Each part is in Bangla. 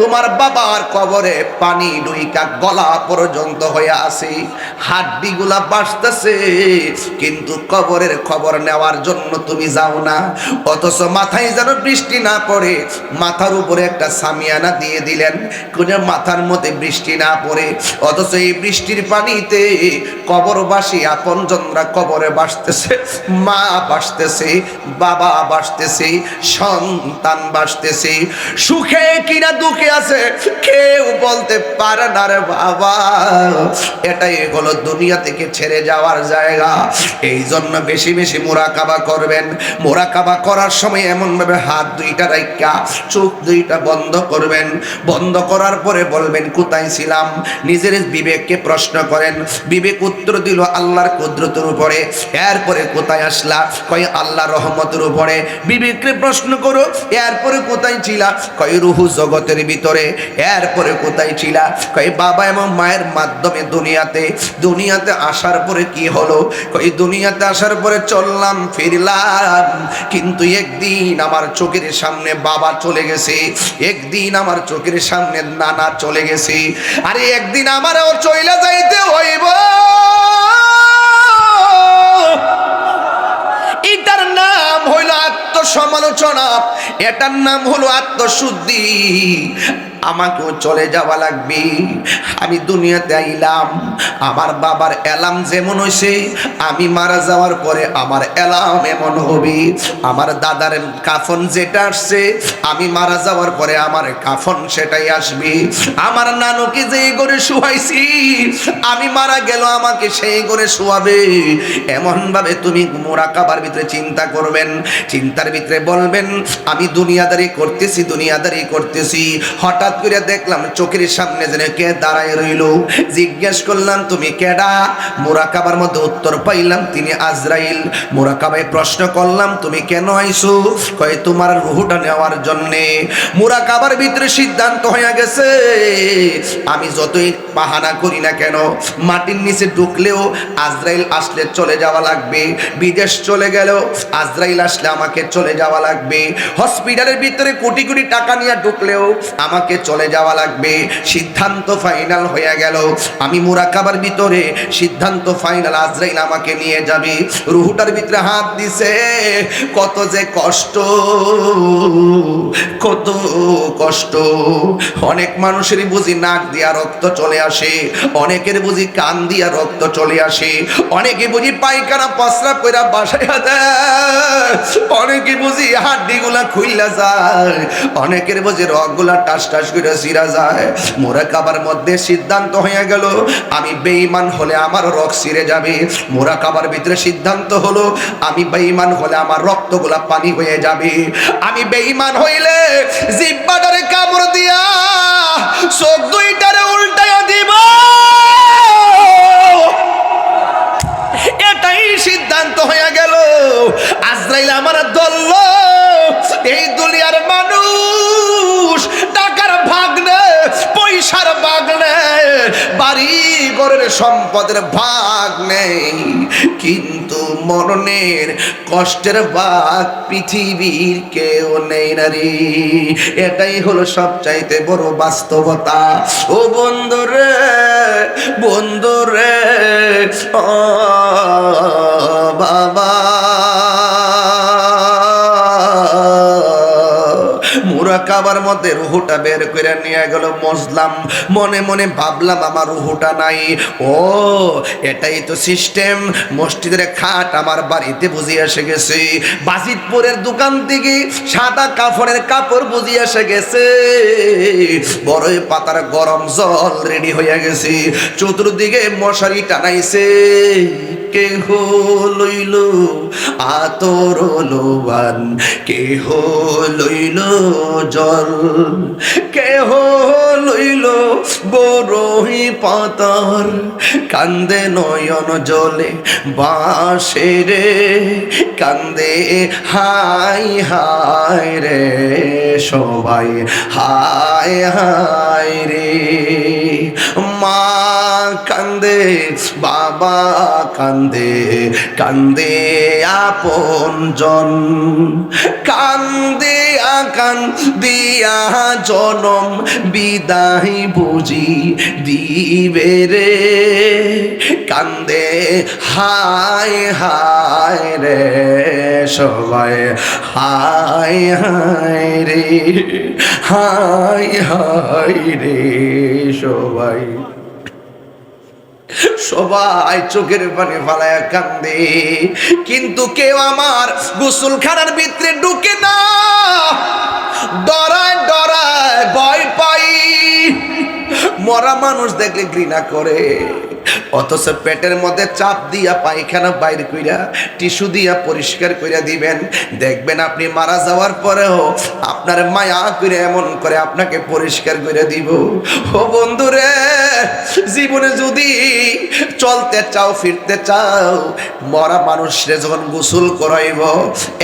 তোমার বাবার কবরে পানি ডুইকা গলা পর্যন্ত হয়ে আছে, হাড্ডিগুলা বাসতেছে, কিন্তু কবরের খবর নেওয়ার জন্য তুমি যাও না। অথচ মাথায় যেন বৃষ্টি না পড়ে, মাথার উপরে একটা সামিয়ানা দিয়ে দিলেন, কোন মাথার মধ্যে বৃষ্টি না পড়ে। অথচ এই বৃষ্টির পানিতে কবরবাসী আপনজনরা কবরে বাসতেছে, মা বাসতেছে, বাবা বাসতেছে, সন্তান বাসতেছে। সুখে কিনা দুঃখে আছে কেউ বলতে পারে না রে বাবা। এটাই হলো দুনিয়া থেকে ছেড়ে যাওয়ার জায়গা। এই জন্য বেশি বেশি মুরাকাবা করবেন। মুরাকাবা করার সময় এমন ভাবে হাত দুইটা রাখা, চোখ দুইটা বন্ধ করবেন। বন্ধ করার পরে বলবেন কোথায় ছিলাম। নিজের বিবেককে প্রশ্ন করেন। বিবেক উত্তর দিল আল্লাহর কুদরতের উপরে। এরপরে কোথায় আসলা? কয় আল্লাহর রহমতের উপরে। বিবেককে প্রশ্ন করো, এরপরে কোথায় ছিলা? কয় রুহু জগতের ভিতরে। এরপরে কোথায় ছিলা? কয় বাবা এবং মায়ের মাধ্যমে দুনিয়াতে আসার পরে কি হলো? কই দুনিয়াতে আসার পরে চললাম ফিরলাম, কিন্তু একদিন আমার চোখের সামনে বাবা চলে গেছে, একদিন আমার চোখের সামনে নানা চলে গেছে, আরে একদিন আমারও চইলা যাইতে হইব। এটার নাম হইল আত্মসমালোচনা, এটার নাম হলো আত্মশুদ্ধি। আমাকেও চলে যাওয়া লাগবে। আমি দুনিয়াতে আইলাম, আমার বাবার এলাম যেমন হয়েছে, আমি মারা যাওয়ার পরে আমার এলাম এমন হবে। আমার দাদার কাফন যেটা আসছে, আমি মারা যাওয়ার পরে আমার কাফন সেটাই আসবে। আমার নানুকে যে ঘরে শুয়াইছি, আমি মারা গেল আমাকে সেই ঘরে শুয়াবে। এমন ভাবে তুমি মুরাকাবার ভিতরে চিন্তা করবেন। চিন্তার ভিতরে বলবেন আমি দুনিয়াদারি করতেছি। হঠাৎ করে দেখলাম চোখের সামনে যেন কে দাঁড়ায় রইল। জিজ্ঞেস করলাম তুমি কেডা? মুরাকাবার মধ্যে উত্তর পাইলাম তিনি আজরাইল। মুরাকাবায় প্রশ্ন করলাম তুমি কেন আইছো? কয় তোমার রূহটা নেওয়ার জন্যে। মুরাকাবার ভিতরে সিদ্ধান্ত হয়ে গেছে, আমি যতই বাহানা করি না কেন, মাটির নিচে ঢুকলেও আজরাইল আসলে চলে যাওয়া লাগবে। বিদেশ চলে গেল, আজরাইল আসলে আমাকে চলে যাওয়া লাগবে। হসপিটালের ভিতরে কোটি কোটি টাকা নিয়ে ঢুকলেও আমাকে চলে যাওয়া লাগবে। সিদ্ধান্ত ফাইনাল হয়ে গেল, আমি মুরাকাবার ভিতরে সিদ্ধান্ত ফাইনাল, আজরাইল আমাকে নিয়ে যাবে। রুহুটার ভিতরে হাত দিছে, কত যে কষ্ট, কত কষ্ট। অনেক মানুষেরই বুঝি নাক দিয়া রক্ত চলে আসে, অনেকের বুঝি কান দিয়া রক্ত চলে আসে, অনেকে বুঝি পায়খানা প্রস্রাব কইরা বাসায়া দেয়, অনেকে বুঝি হাড্ডিগুলা খুইলা যায়, অনেকের বুঝি রগগুলা টাস টাস করে ছিঁড়া যায়। মুরাকাবার মধ্যে সিদ্ধান্ত হয়ে গেল আমি বেঈমান হলে আমার রগ ছিঁড়ে যাবে। মুরাকাবার ভিতরে সিদ্ধান্ত হলো আমি বেঈমান হলে আমার রক্তগুলা পানি হয়ে যাবে। আমি বেঈমান হইলে জিহ্বাটারে কামড় দিয়া চোখ দুইটারে উল্টাইয়া দিব। এটাই সিদ্ধান্ত হয়ে গেল। আজরাইল আমার দল, এই দুনিয়ার মানুষ টাকার ভাগ নেয়, পয়সার ভাগ নেয়, বাড়ি ঘরের সম্পদের ভাগ নেই, কিন্তু মরণের কষ্টের ভাগ পৃথিবীর কেউ নেই না রে। এটাই হলো সবচাইতে বড় বাস্তবতা। ও বন্ধুরে, বন্ধুরে, ও বাবা, মুরাকাবার মধ্যে রুহুটা বের করে নিয়ে গেল মজলাম। মনে মনে ভাবলাম আমার রুহুটা নাই। ও এটাই তো সিস্টেম। মসজিদের খাট আমার বাড়িতে বুঝিয়ে এসে গেছে, বাজিতপুরের দোকান থেকে সাদা কাফনের কাপড় বুঝিয়ে এসে গেছে, বড়ই পাতার গরম জল রেডি হয়ে গেছে, চতুর্দিকে মশারি টানাইছে। কেহ লইল আতর লোবান, কেহ লইল জল, কেহ লইল বরই পাতার, কান্দে নয়ন জলে বাঁশেরে, কান্দে হাই হাই রে সবাই, হায় হায় রে। মা কান্দে, বাবা কান্দে, কান্দে কান্দে আপনজন, কান্দিয়া কান্দিয়া জনম বিদায় বুঝি দিবে রে, কান্দে হায় হায় রে সবাই, হায় হায় রে, হায় হায় রে সবাই, সবাই চোখের পানি ফালায়া কান্দে, কিন্তু কেউ আমার গোসলখানার ভিতরে ঢুকে না, ডরায় ডরায় ভয় পাই। মরা মানুষ দেখলে ঘৃণা করে, অথচ পেটের মধ্যে চাপ দিয়া পায়খানা বাইর কইরা টিস্যু দিয়া পরিষ্কার কইরা দিবেন, দেখবেন আপনি মারা যাওয়ার পরেও আপনার মায়া করে এমন করে আপনাকে পরিষ্কার করে দিব। ও বন্ধুরে, জীবনে যদি চলতে চাও ফিরতে চাও, মরা মানুষরে যখন গোসল করাইব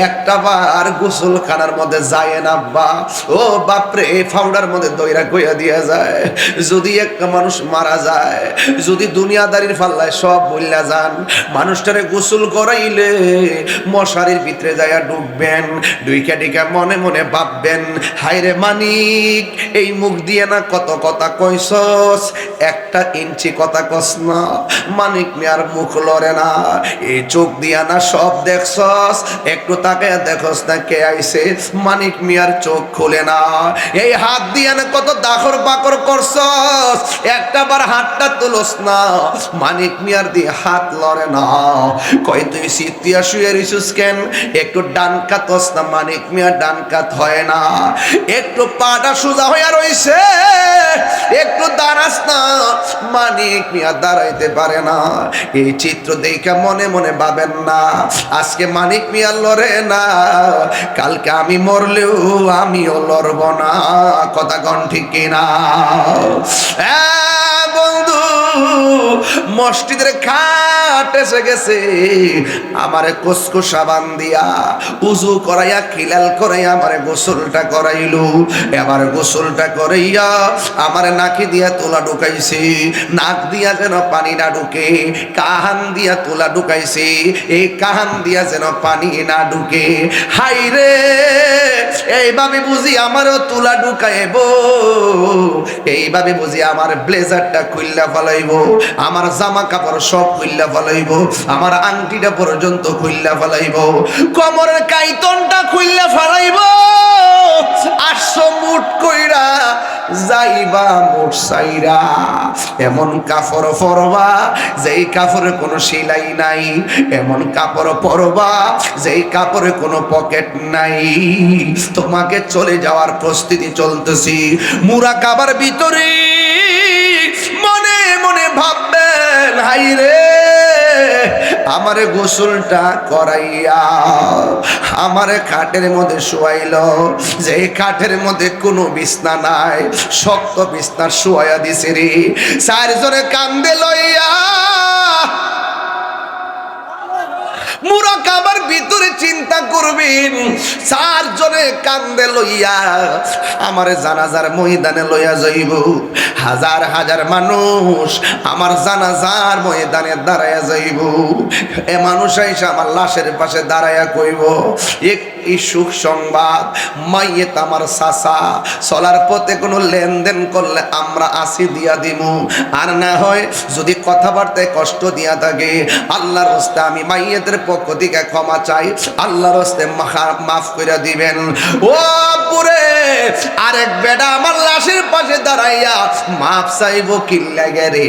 একটা বার গোসলখানার মধ্যে যায় না বা ও বাপরে ফাউডার মধ্যে দইরা কইয়া দিয়া যায়। যদি একটা মানুষ মারা যায়, যদি দুনিয়াদারির পাল্লায় সব বললা যান, মানুষটারে গোসল করাইলে মশারির ভিতরে যাইয়া ডুববেন, ডুইকা ডিকা মনে মনে ভাববেন, হায়রে মানিক এই মুখ দিয়ে না কত কথা কইছস, একটা ইঞ্চি কথা কস না। মানিক মিয়ার মুখ লড়ে না, এই চোখ দিয়া না সব দেখছস, একটু তাকায় দেখস না কে আইছে, মানিক মিয়ার চোখ খুলে না। এই হাত দিয়া না কত দাখর বাকর করছস, একটা বার হাতটা তুলস না, মানিক মিয়ার দিয়ে হাত লড়ে না। কই তুই সিতিয়া শুয়ে রিসুস কেন, একটু ডান কাতস না, মানিক মিয়া ডান কাত হয় না। একটু পাটা সোজা হইয়া রইছে, একটু দাঁড়াস না, মানিক মিয়া দাঁড়াইতে পারে না। এই চিত্র দেখে মনে মনে ভাবেন না আজকে মানিক মিয়া লড়ে না, কালকে আমি মরলেও আমিও লড়ব না। কথা কন ঠিক কিনা? বন্ধু, মসজিদের খাট এসে গেছে, আমারে কুসকু সাবান দিয়া উজু করাইয়া খিলাল করাইয়া আমারে গোসলটা করাইলো। এবার গোসলটা করাইয়া আমারে নাকি দিয়া তোলা ঢুকাইছে, নাক দিয়া যেন পানি না ঢুকে, কাহান দিয়া তোলা ঢুকাইছে, এই কাহান দিয়া যেন পানি না ঢুকে। হাই রে, এইভাবে বুঝি আমারও তুলা ঢুকাইব, এইভাবে বুঝি আমার ব্লেজারটা খুইল্লা ফলাইব, আমার জামা কাপড় সব খুইল্লা ফলাইব, আমার আংটিটা পর্যন্ত খুইল্লা ফলাইব, কোমরের কাইতনটা খুইল্লা ফলাইব। 800 মুট কইরা যাইবা মোট সাইরা, এমন কাপড় পরবা যেই কাপড়ে কোনো সেলাই নাই, এমন কাপড় পরবা যেই কাপড়ে কোনো পকেট নাই। তোমাকে চলে যাওয়ার প্রস্তুতি চলতেছি, মুরাকাবার ভিতরে মনে মনে ভাববেন, হাই রে আমারে গোসলটা করাইয়া আমারে খাটের মধ্যে শোয়াইল, যে খাটের মধ্যে কোনো বিছনা নাই, শক্ত বিছনা শোয়াইয়া দিছে রে। 4 জনে কান্দে লইয়া মুরাকাবার ভিতরে চিন্তা করবেন, 4 জনে কান্দে লইয়া আমারে জানাজার ময়দানে লইয়া যাইব। হাজার হাজার মানুষ আমার জানাজার ময়দানে দাঁড়াইয়া যাইব। এ মানুষ আইসা আমার লাশের পাশে দাঁড়াইয়া কইব, একটি সুখ সংবাদ, মাইয়েত আমার চাচা, চলার পথে কোনো লেনদেন করলে আমরা আসি দিয়া দিমু, আর না হয় যদি কথাবার্তায় কষ্ট দিয়া থাকে আল্লাহর রাস্তায় আমি মাইয়েতের পক্ষ থেকে ক্ষমা চাই, আল্লাহর রাস্তায় মাফ করে দিবেন। ও পুরে আরেক বেটা আমার লাশের পাশে দাঁড়াইয়া মাফ চাইবো কি লাগে রে?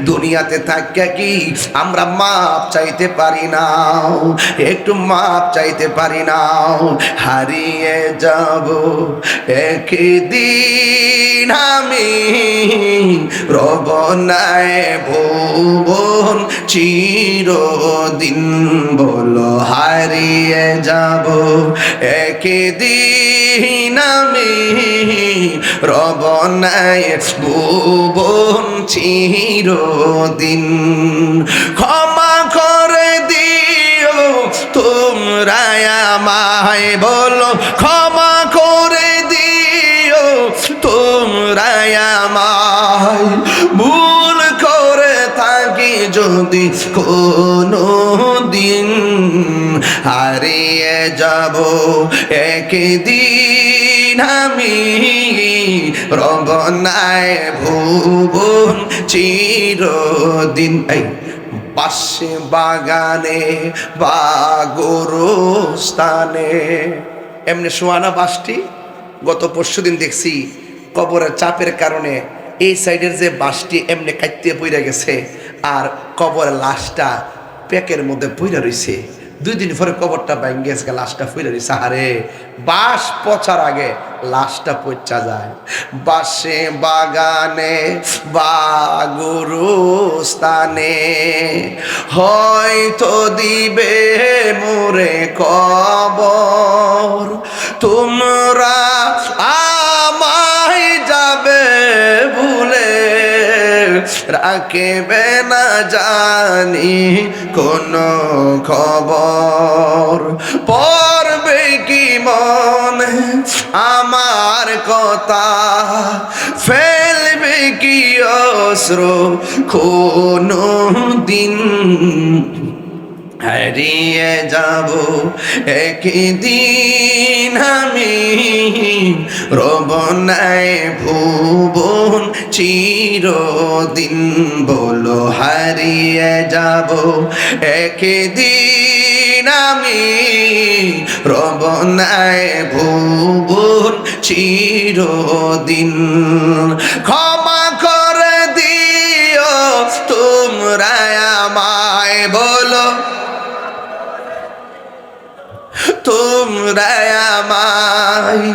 দুনিয়াতে থাকিয়া কি আমরা মাফ চাইতে পারি না? একটু মাফ চাইতে পারি না? হারিয়ে যাব একদিন আমি, রব নাই ভুবন চিরদিন, বলো হারিয়ে যাব একদিন আমি, রব নাই ভুবন চিরদিন। ক্ষমা করে দিও তোমরা আমায়, বলো ক্ষমা করে দিও তোমরা আমায়, ভুল করে থাকি যদি যদি কোনো দিন হারিয়ে যাব একদিন আমি রব নাই ভুবন চিরদিন। এই পাশে বাগানে বা গোরস্থানে এমনি শোয়ানা বাসটি গত পরশুদিন দেখছি কবরের চাপের কারণে এই সাইডের যে বাসটি এমনি কাটতে পইরা গেছে আর কবরের লাশটা প্যাকের মধ্যে পইরা রইছে। 2 দিন পরে কবরটা ভাঙ্গে গেছে, লাশটা পইরা রইছে। আরে বাস পচার আগে লাশটা পচা যায়। বাসে বাগানে বা গোরস্থানে হয়তো দিবে মোরে কবর, তোমরা আমায় যাবে ভুলে, রাখবে না জানি কোন খবর। পড়বে কি মনে আমার কথা, ফেলবে কি অশ্রু কোনো দিন, হারিয়ে যাব একদিন আমি রব নাই ভুবন চিরদিন। বলো হারিয়ে যাব একদিন আমি রব নাই ভুবন চিরদিন। ক্ষমা করে দিও তোমরা আমায়, বলো তোমরা আমায়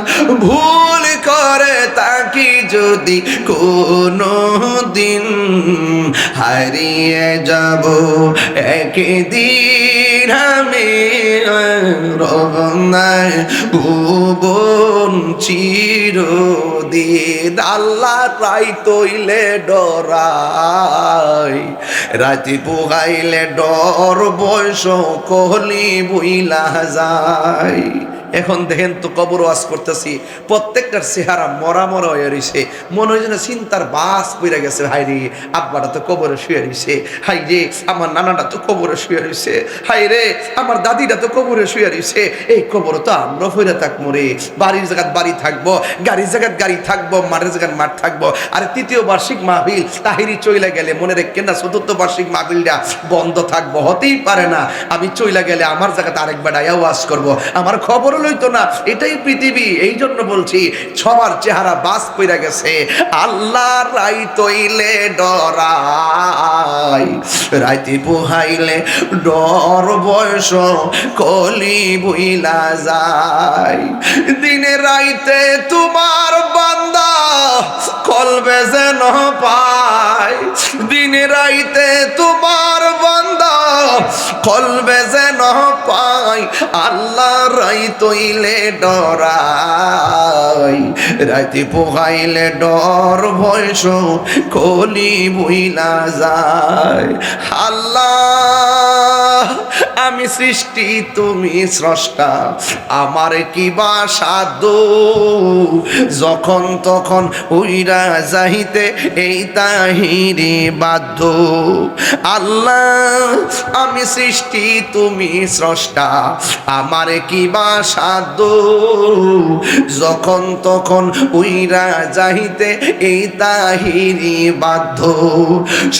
ভুল করে তাকি যদি কোনো দিন, হারিয়ে যাব একদিন আমি রব নাই ভুবন চিরদিন। আল্লাহ রাই তৈলে ডরাই, রাতি পোহাইলে ডর বয়স কলি বইলা যায়। এখন দেখেন তো কবর ওয়াজ করতেছি, প্রত্যেকটার চেহারা মরা মরা হয়ে রয়েছে, মনে হয় যেন চিন্তার বাস পড়ে গেছে। হাই রে আব্বাটা তো কবরে শুয়ে রয়েছে, হাই রে আমার নানাটা তো কবরে শুয়ে রয়েছে, হাই রে আমার দাদিটা তো কবরে শুয়ে রয়েছে। এই কবর তো আমরা ফিরে থাকবো রে, বাড়ির জায়গায় বাড়ি থাকবো, গাড়ির জায়গায় গাড়ি থাকবো, মাঠের জায়গায় মাঠ থাকবো। আর 3য় বার্ষিক মাহফিল তাহিরি চইলা গেলে মনে রেখেন না 4র্থ বার্ষিক মাহফিলটা বন্ধ থাকবো, হতেই পারে না। আমি চইলা গেলে আমার জায়গাতে আরেকবার ওয়াজ করবো, আমার খবর লইতো না। এটাই পৃথিবী। এই জন্য বলছি সবার চেহারা বাস কইরা গেছে। আল্লাহ রাই তৈলে ডরাই, রাইতে পোহাইলে ডর বয়স কলি বইলা যায়। দিনে রাইতে তোমার বান্দা কলবে যেন পায়, দিনে রাইতে তোমার বান্দা কলবে যেন পায়। আল্লাহ রাই তৈলে ডরাই, রাইতে পোহাইলে ডর বয়স কলি বইলা যায়। আল্লাহ আমি সৃষ্টি তুমি স্রষ্টা, আমার কি বা সাধ্য, যখন তখন উইরা যাইতে এই তাহিরে বাধ্য। আল্লাহ আমি সৃষ্টি তুমি স্রষ্টা, আমার কি বা সাধ্য, যখন তখন উইরা যাইতে এই তাহিরে বাধ্য।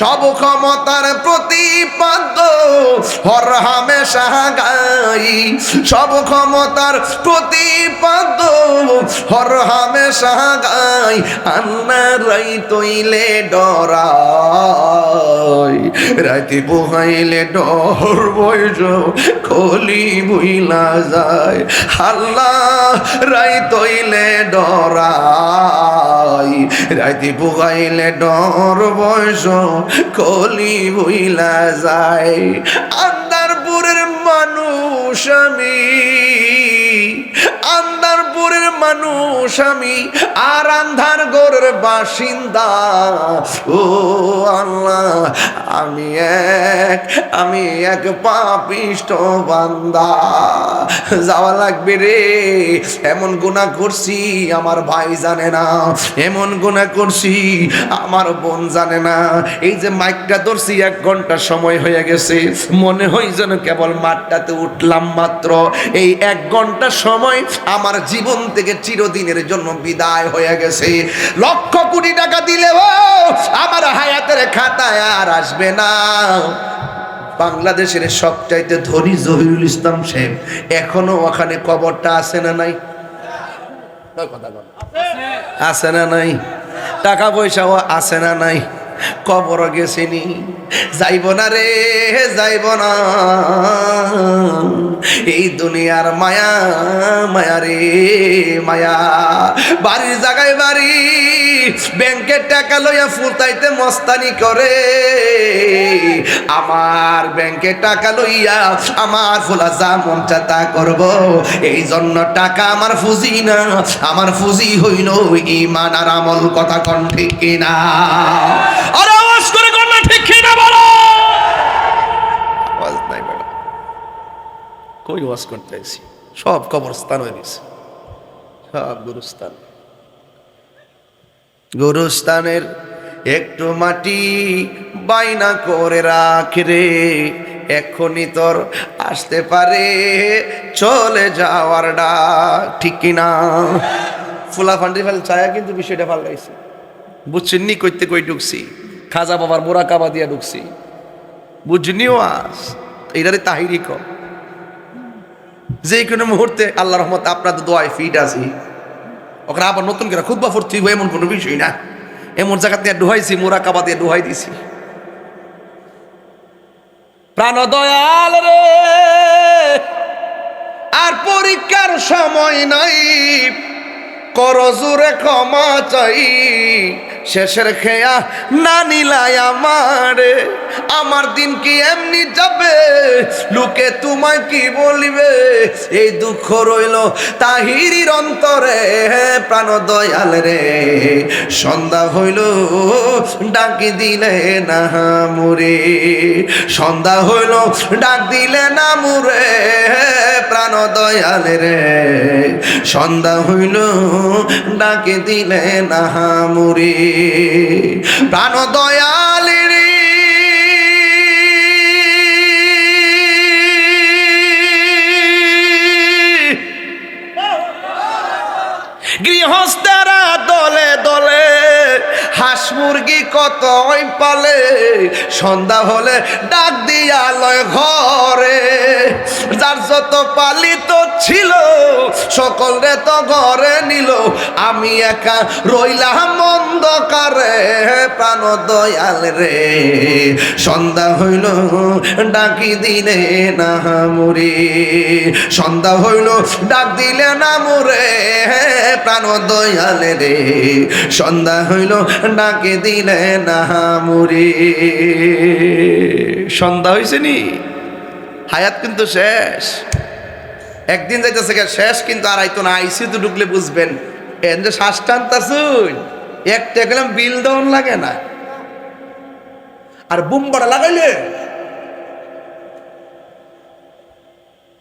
সব ক্ষমতার প্রতিপাদ্য হর হামেশা গাই, সব ক্ষমতার প্রতিপাদ্য হর হামেশা গাই। আল্লাহ রাই তৈলে ডরাই, রাতে পোহাইলে ডর বয়স কলি বইলা যায়। আল্লাহ রাই তৈলে ডরাই, রাতে পোহাইলে ডর বয়স কলি বইলা যায়। আন্দারপুরের মানুষ আমি, আন্দারপুরের মানুষ আমি, আর আন্ধার গোরের বাসিন্দা। ও আল্লাহ, আমি এক পাপিষ্ট বান্দা। যাওয়া লাগবে রে। এমন গুনাহ করছি আমার ভাই জানে না, এমন গুনাহ করছি আমার বোন জানে না। এই যে মাইকটা ধরছি 1 ঘন্টা সময় হয়ে গেছে, মনে হয় যেন কেবল মাঠটাতে উঠলাম মাত্র। এই 1 ঘন্টা সময় আমার জীবন থেকে চিরদিনের জন্য বিদায় হয়ে গেছে। লক্ষ কোটি টাকা দিলেও আমার হায়াতের খাতায় আর আসবে না। বাংলাদেশের সবচাইতে ধনী জহিরুল ইসলাম সাহেব, এখনো ওখানে কবরটা আছে না নাই? আছে না নাই? টাকা পয়সাও আছে না নাই? কবর গেছেনি, যাইব না রে, যাইব না। এই দুনিয়ার মায়া, মায়া রে মায়া। বাড়ির জায়গায় বাড়ি, ব্যাংকের টাকা লইয়া ফুটাইতে মস্তানি করে। আমার ব্যাংকের টাকা লইয়া আমার ফুলা যা মন চা তা করব। এই জন্য টাকা আমার ফুজি না, আমার ফুজি হইল ঈমান আর আমল। কথা কোন ঠিক কিনা? আর আওয়াজ করে কোন ঠিক কিনা বলো। আওয়াজ নাই বলো। কই ওয়াজ করতেছি? সব কবরস্থান হয়ে গেছে, সব গুরুস্থান। গুরুস্থানের একটু মাটি বাইনা করে রাখ রে, এখনই তোর আসতে পারে চলে যাওয়ার ডাক। ঠিক কিনা? ফুলা ফান্ডি ফেল ছায়া কিন্তু বিষয়টা ভালো লাগছে, বুঝছেন নি? কইতে কই ঢুকছি, খাজা বাবার মোরাকাবা দিয়া ঢুকছি, বুঝনি? ওয়াজ এইটারে তাহিরি কর। যে কোনো মুহূর্তে আল্লাহ রহমত আপনাদের দোয়ায় ফিট আছি, ওখানে আবার নতুন করে খুতবা ফুর্তি হইব এমন কোনো বিষয় না। এমন জায়গা দিয়ে ডুহাইছি, মোরাকাবা দিয়ে ডুহাই দিছি। প্রাণ দয়াল রে, আর পরীক্ষার সময় নাই, করজুরে ক্ষমা চাই। শেষের খেয়া না নিলাই আমারে, আমার দিন কি এমনি যাবে? লোকে তোমায় কি বলিবে? এই দুঃখ রইল তাহিরির অন্তরে। প্রাণ দয়াল রে, সন্ধ্যা হইল ডাকি দিলে না মুরে, সন্ধ্যা হইল ডাক দিলে না মুরে। প্রাণ দয়াল রে, সন্ধ্যা হইল ডাকে দিলে না মুরে। প্রাণ দয়াল রে, গৃহস্থেরা দলে দলে হাঁস মুরগি কত পালে, সন্ধ্যা হলে ডাক দিয়া লয় ঘরে। যার যত পালিত ছিল সকলে তো ঘরে নিল, আমি একা রইলাম অন্ধকারে। প্রাণ দয়াল রে, সন্ধ্যা হইল ডাকি দিলে না মুরে, সন্ধ্যা হইল ডাক দিলে না মুরে। প্রাণ দয়াল রে, সন্ধ্যা হইল ডাকে দিলে না মুরে। সন্ধ্যা হয়েছে নি, হায়াত কিন্তু শেষ। একদিন যাইতেছে শেষ, কিন্তু আর আইতো না। আইসিতে ঢুকলে বুঝবেন। এন যে শ্বাস টানতাছুন, একটা গেলাম বিল দেওয়ান লাগে না, আর বুম্বাটা লাগাইলে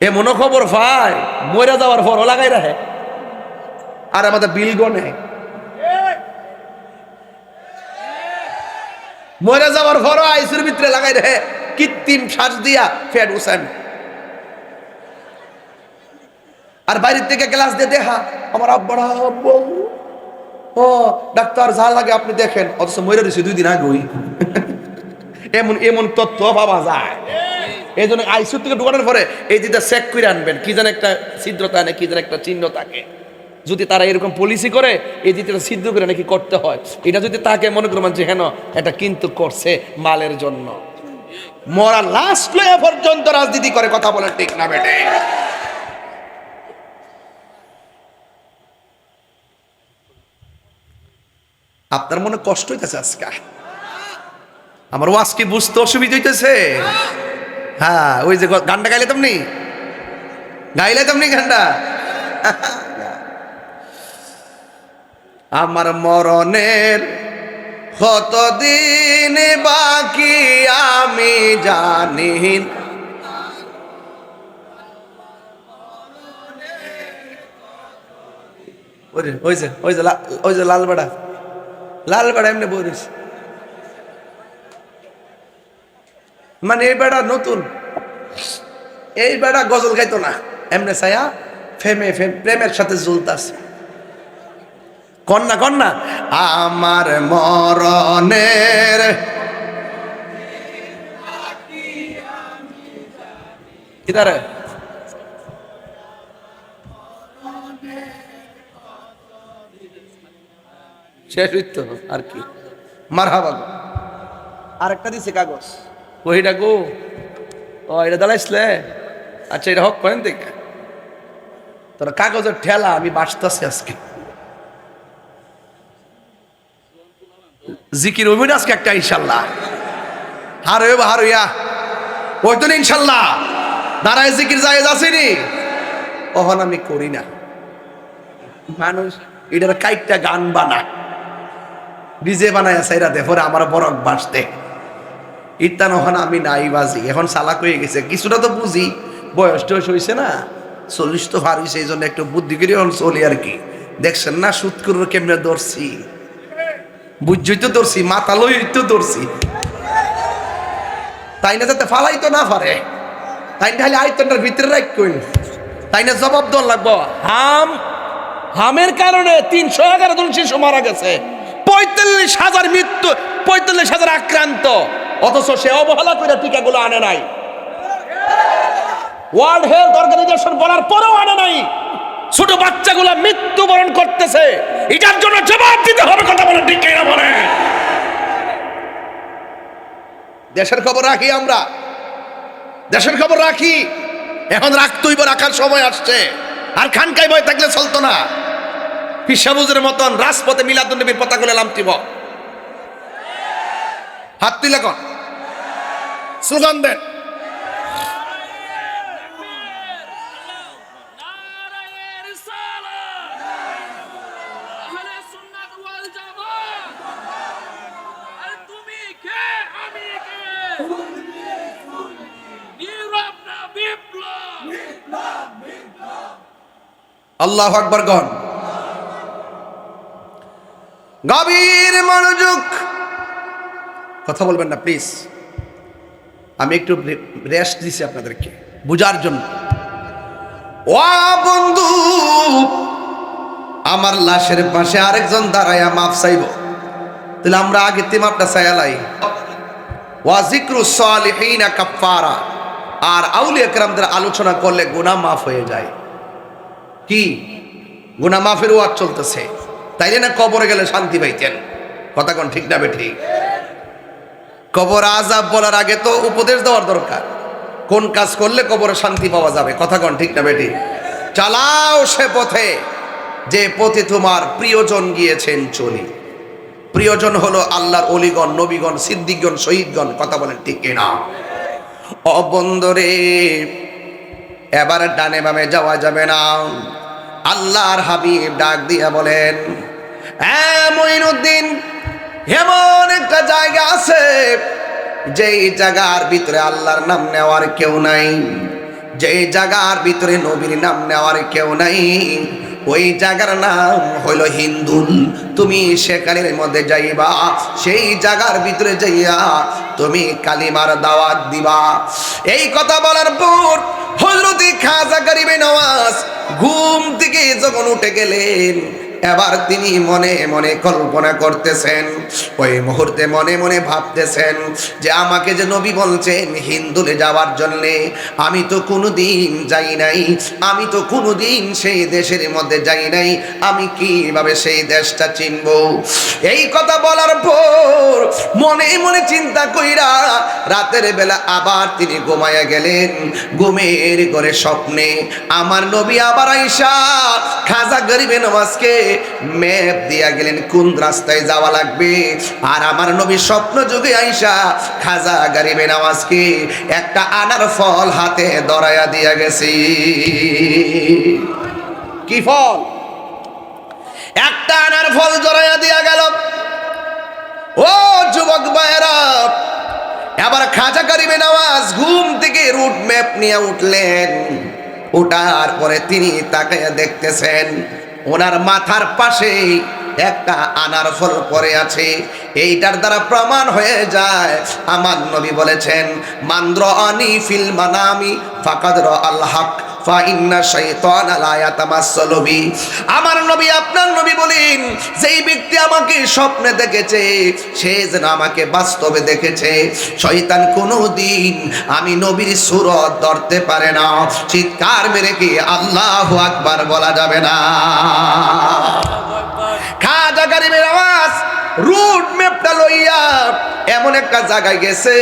এমনও খবর ভাই মরে যাওয়ার পরও লাগাই রাখে, আর আমাদের বিল গনে। মরে যাওয়ার পরও আইসির ভিতরে লাগাই রাখে, কৃত্রিম শ্বাস দিয়া ফ্যাট উসান। আর বাইরের থেকে গ্লাস দিয়ে দেখা আমার আব্বারা আব্বু, ও ডাক্তার যা লাগে আপনি দেখেন, অথচ মরে রয়েছে 2 দিন আগেই। এমন এমন তথ্য পাওয়া যায়। এই জন্য আইসিইউ থেকে ঢোকানোর পরে এই যেটা চেক করে আনবেন, কি যেন একটা ছিদ্রতা নেই, কি যেন একটা চিহ্ন থাকে। যদি তারা এরকম পলিসি করে, এই যেটা ছিদ্র করে নাকি করতে হয়, এটা যদি তাকে মনে করবেন যে হেন এটা কিন্তু করছে মালের জন্য, মরা লাস্ট লয়া পর্যন্ত রাজনীতি করে। কথা বলেন ঠিক না বেটে? আপনার মনে কষ্ট হইতেছে আজকে? আমার ওয়াজ কি বুঝতে অসুবিধা হইতেছে? হ্যাঁ, ওই যে গানটা গাইলে তেমনি গানটা আমার মরণের কতদিন বাকি আমি জানি না। ওই যে লাল বেড়া এমনি বলিস, মানে এই বেড়া নতুন, এই বেড়া গজল গাইতো না, এমনি ছায়া প্রেমের সাথে ঝুলতাছে। কন্যা আমার মরণের কিদারে শেষ হইতো আর কি। মারহাবা। আরেকটা দিছে কাগজ, ওইটা গো, ও এটা দাঁড়াইছিলে, আচ্ছা এটা হক করেন দেখ তোরা কাগজের ঠেলা, আমি বাঁচতেছি আজকে। জিকির হইব না আজকে একটা ইনশাল্লাহ, হারইয়া ওই তো ইনশাল্লাহ দাঁড়ায় জিকির জায়েজ আসেনি, ওহন আমি করি না। মানুষ এটার কাইটটা গান বানা ডিজে বানায় সাইরা দে, পরে আমার বরক বাঁচতে ইত্যান, ওখান আমি নাই বাজি, এখন চালাক হয়ে গেছে, কিছুটা তো বুঝি, বয়স টয়স হয়েছে না, 40 তো পার হয়েছে, এই জন্য একটু বুদ্ধি করে চলি আর কি। দেখছেন না সুদ করে কেমনে ধরছি, বুঝছই তো ধরছি, মাথা লই তো ধরছি, তাই না যাতে ফালাই তো না পারে, তাই না খালি আয়তনটার ভিতরে রাখ কইন, তাই না জবাব দেওয়ার লাগবো। হামের কারণে 311 জন শিশু মারা গেছে, 45,000 মৃত্যু, 45,000 আক্রান্ত, অথচ সে অবহেলা করে টিকাগুলো আনে নাই। ওয়ার্ল্ড হেলথ অর্গানাইজেশন বলার পরেও আনে নাই। ছোট বাচ্চাগুলো মৃত্যুবরণ করতেছে, এটার জন্য জবাব দিতে হবে। কথা বলে ঠিক কিনা বলে? দেশের খবর রাখি আমরা, দেশের খবর রাখি, এখন রাখতেই রাখার সময় আসছে। আর খানকায় বই থাকলে চলতো না, পিসাবুজের মতন রাজপথে মিলাদুন নবীর পতাকা লামতিব, হাত তুলে কোন স্লোগান দেন। আল্লাহু আকবার গণ, গভীর মনোযোগ, কথা বলবেন না প্লিজ, আমি একটু রেস্ট দিছি আপনাদেরকে বুঝার জন্য। ও বন্ধু, আমার লাশের পাশে আরেকজন দাঁড়ায়া মাফ চাইব, তাহলে আমরা আগে মাপটা চাইলাই। ওয়া যিকরু সালিহিনা কাফারা, আর আউলিয়া কেরামদের আলোচনা করলে গুনাহ মাফ হয়ে যায়। কি গুনাহ মাফের ওয়াজ চলতেছে, তাইলে না কবরে গেলে শান্তি পাইতেন? কথা কোন ঠিক না বেঠিক? কবর আযাব বলার আগে তো উপদেশ দেওয়ার দরকার, কোন কাজ করলে কবরে শান্তি পাওয়া যাবে। কথা কোন ঠিক না বেঠিক? চালাও সে পথে যে পথে তোমার প্রিয়জন গিয়েছেন চলি। প্রিয়জন হলো আল্লাহর ওলিগণ, নবীগণ, সিদ্দিকগণ, শহীদগণ। কথা বলেন ঠিক কিনা? অবন্দরে এবার ডানে বামে যাওয়া যাবে না। আল্লাহর হাবিব ডাক দিয়া বলেন, মঈনুদ্দিন, এমন একটা জায়গা আছে যেই জায়গার ভিতরে আল্লাহর নাম নেওয়ার কেউ নাই, যেই জায়গার ভিতরে নবীর নাম নেওয়ার কেউ নাই, ওই জায়গার নাম হইল হিন্দুল। তুমি সেখানের মধ্যে যাইবা, সেই জায়গার ভিতরে যাইয়া তুমি কালিমার দাওয়াত দিবা। এই কথা বলার পর হযরত খাজা গরিবে নওয়াজ ঘুম থেকে যখন উঠে গেলেন, এবার তিনি মনে মনে কল্পনা করতেছেন, ওই মুহূর্তে মনে মনে ভাবতেছেন যে আমাকে যে নবী বলছেন হিন্দুলে যাওয়ার জন্যে, আমি তো কোনোদিন যাই নাই, আমি তো কোনোদিন সেই দেশের মধ্যে যাই নাই, আমি কিভাবে সেই দেশটা চিনব? এই কথা বলার পর মনে মনে চিন্তা কইরা রাতের বেলা আবার তিনি ঘুমায়া গেলেন। ঘুমের ঘরে স্বপ্নে আমার নবী আবার আইসা খাজা গরিবে নওয়াজকে ম্যাপ দিয়া গেলেন কোন রাস্তায় যাওয়া লাগবে। আর আমার নবী স্বপ্ন যুগে আইসা খাজা গরিবে নওয়াজকে একটা আনার ফল হাতে ধরায়া দিয়া গেছে। কি ফল? একটা আনার ফল জড়াইয়া দিয়া গেল। ও যুবক ভাইয়েরা, এবার খাজা গরিবে নওয়াজ ঘুম থেকে রুট ম্যাপ নিয়ে উঠলেন। ওঠার পরে তিনি তাকাইয়া দেখতেছেন ওনার মাথার পাশে একটা আনার ফল পড়ে আছে। এইটার দ্বারা প্রমাণ হয়ে যায় আমার নবী বলেছেন, মান্দ্রানি ফিল মানামি ফাকাদ রাআল হক ফা ইন্না শাইতানা লা ইয়াতামাসসালু বি। আমার নবী, আপনার নবী বলেন, যেই ব্যক্তি আমাকে স্বপ্নে দেখেছে সে যেন আমাকে বাস্তবে দেখেছে। শয়তান কোনোদিন আমি নবীর সূরত ধরতে পারে না। চিৎকার মেরে কি আল্লাহু আকবার বলা যাবে না? খাজা গরিবের আওয়াজ রুট ম্যাপটা লইয়া এমন একটা জায়গায় গেছে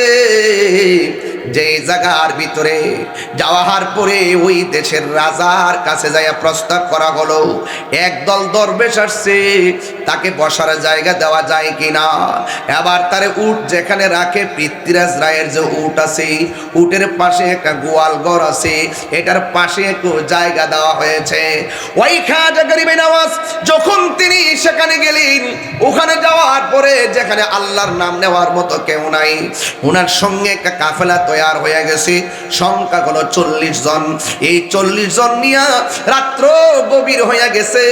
যে জায়গার ভিতরে যাওয়ার পরে ওই দেশের রাজার কাছে যাইয়া প্রস্তাব করা হলো, একদল দরবেশ আসছে, তাকে বসার জায়গা দেওয়া যায় কিনা। এবার তারে উট যেখানে রাখে, পৃথ্বীরাজ রায়ের যে উট আছে, উটের পাশে একটা গোয়াল ঘর আছে, এটার পাশে একটু জায়গা দেওয়া হয়েছে। ওই খাজা গরিবে নওয়াজ যখন তিনি সেখানে গেলেন, ওখানে যাওয়ার পরে যেখানে আল্লাহর নাম নেওয়ার মতো কেউ নাই, ওনার সঙ্গে একটা কাফেলা তৈরি হয়ে গেছে। সংখ্যা হলো 40 জন। এই 40 জন নিয়ে রাত্র গভীর হয়ে গেছে।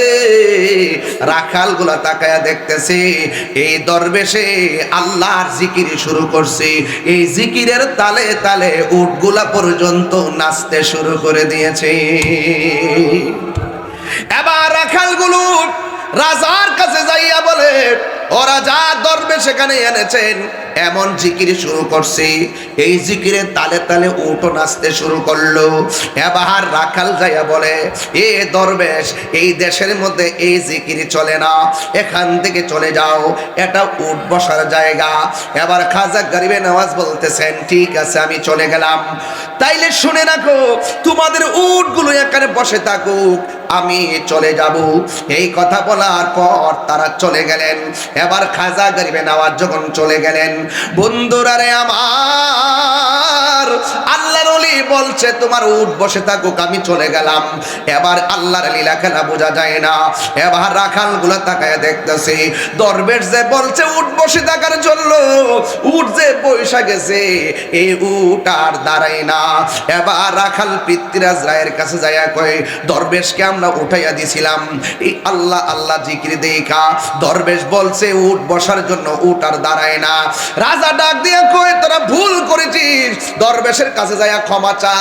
রাখাল গুলা তাকায়া দেখতেছে এই দরবেশে আল্লাহর জিকির শুরু করছে। এই জিকিরের তালে তালে উটগুলা পর্যন্ত নাচতে শুরু করে দিয়েছে। এবার রাখালগুলো রাজার কাছে যাইয়া বলে, ও রাজা, দরবেশ সেখানে এনেছেন, এমন জিকির শুরু করছে, এই জিকিরের তালে তালে উটও নাচতে শুরু করলো। এবার রাখাল যাইয়া বলে, এ দরবেশ, এই দেশের মধ্যে এই জিকির চলে না, এখান থেকে চলে যাও, এটা উট বসার জায়গা। এবার খাজা গরিবে নওয়াজ বলতেছেন, ঠিক আছে, আমি চলে গেলাম। তাইলে শুনে রাখো, তোমাদের উটগুলো এখানে বসে থাকুক, আমি চলে যাব। এই কথা বলার পর তারা চলে গেলেন। এবার খাজা গরিবে নওয়াজ যখন চলে গেলেন, বন্ধুরা রে আমার, আল্লাহর ওলি বলছে তোমার উট বসে থাকুক, আমি চলে গেলাম। এবার আল্লাহর লীলা খেলা বোঝা যায় না। এবার রাখাল গুলা তাকায় দেখতেছে, দরবেশ যে বলছে উট বসে থাকার জন্য, উট যে বৈশা গেছে, এই উট আর দাঁড়ায় না। এবার রাখাল পৃথ্বীরাজ রায়ের কাছে যাইয়া কয়, দরবেশকে আমরা উঠাইয়া দিছিলাম, এই আল্লাহ আল্লাহ জিকির দেখা দরবেশ বলছে উট বসার জন্য, উট আর দাঁড়ায় না। রাজা ডাক দিয়ে কয়, তোরা ভুল করেছিস, দরবেশের কাছে যাইয়া ক্ষমা চা।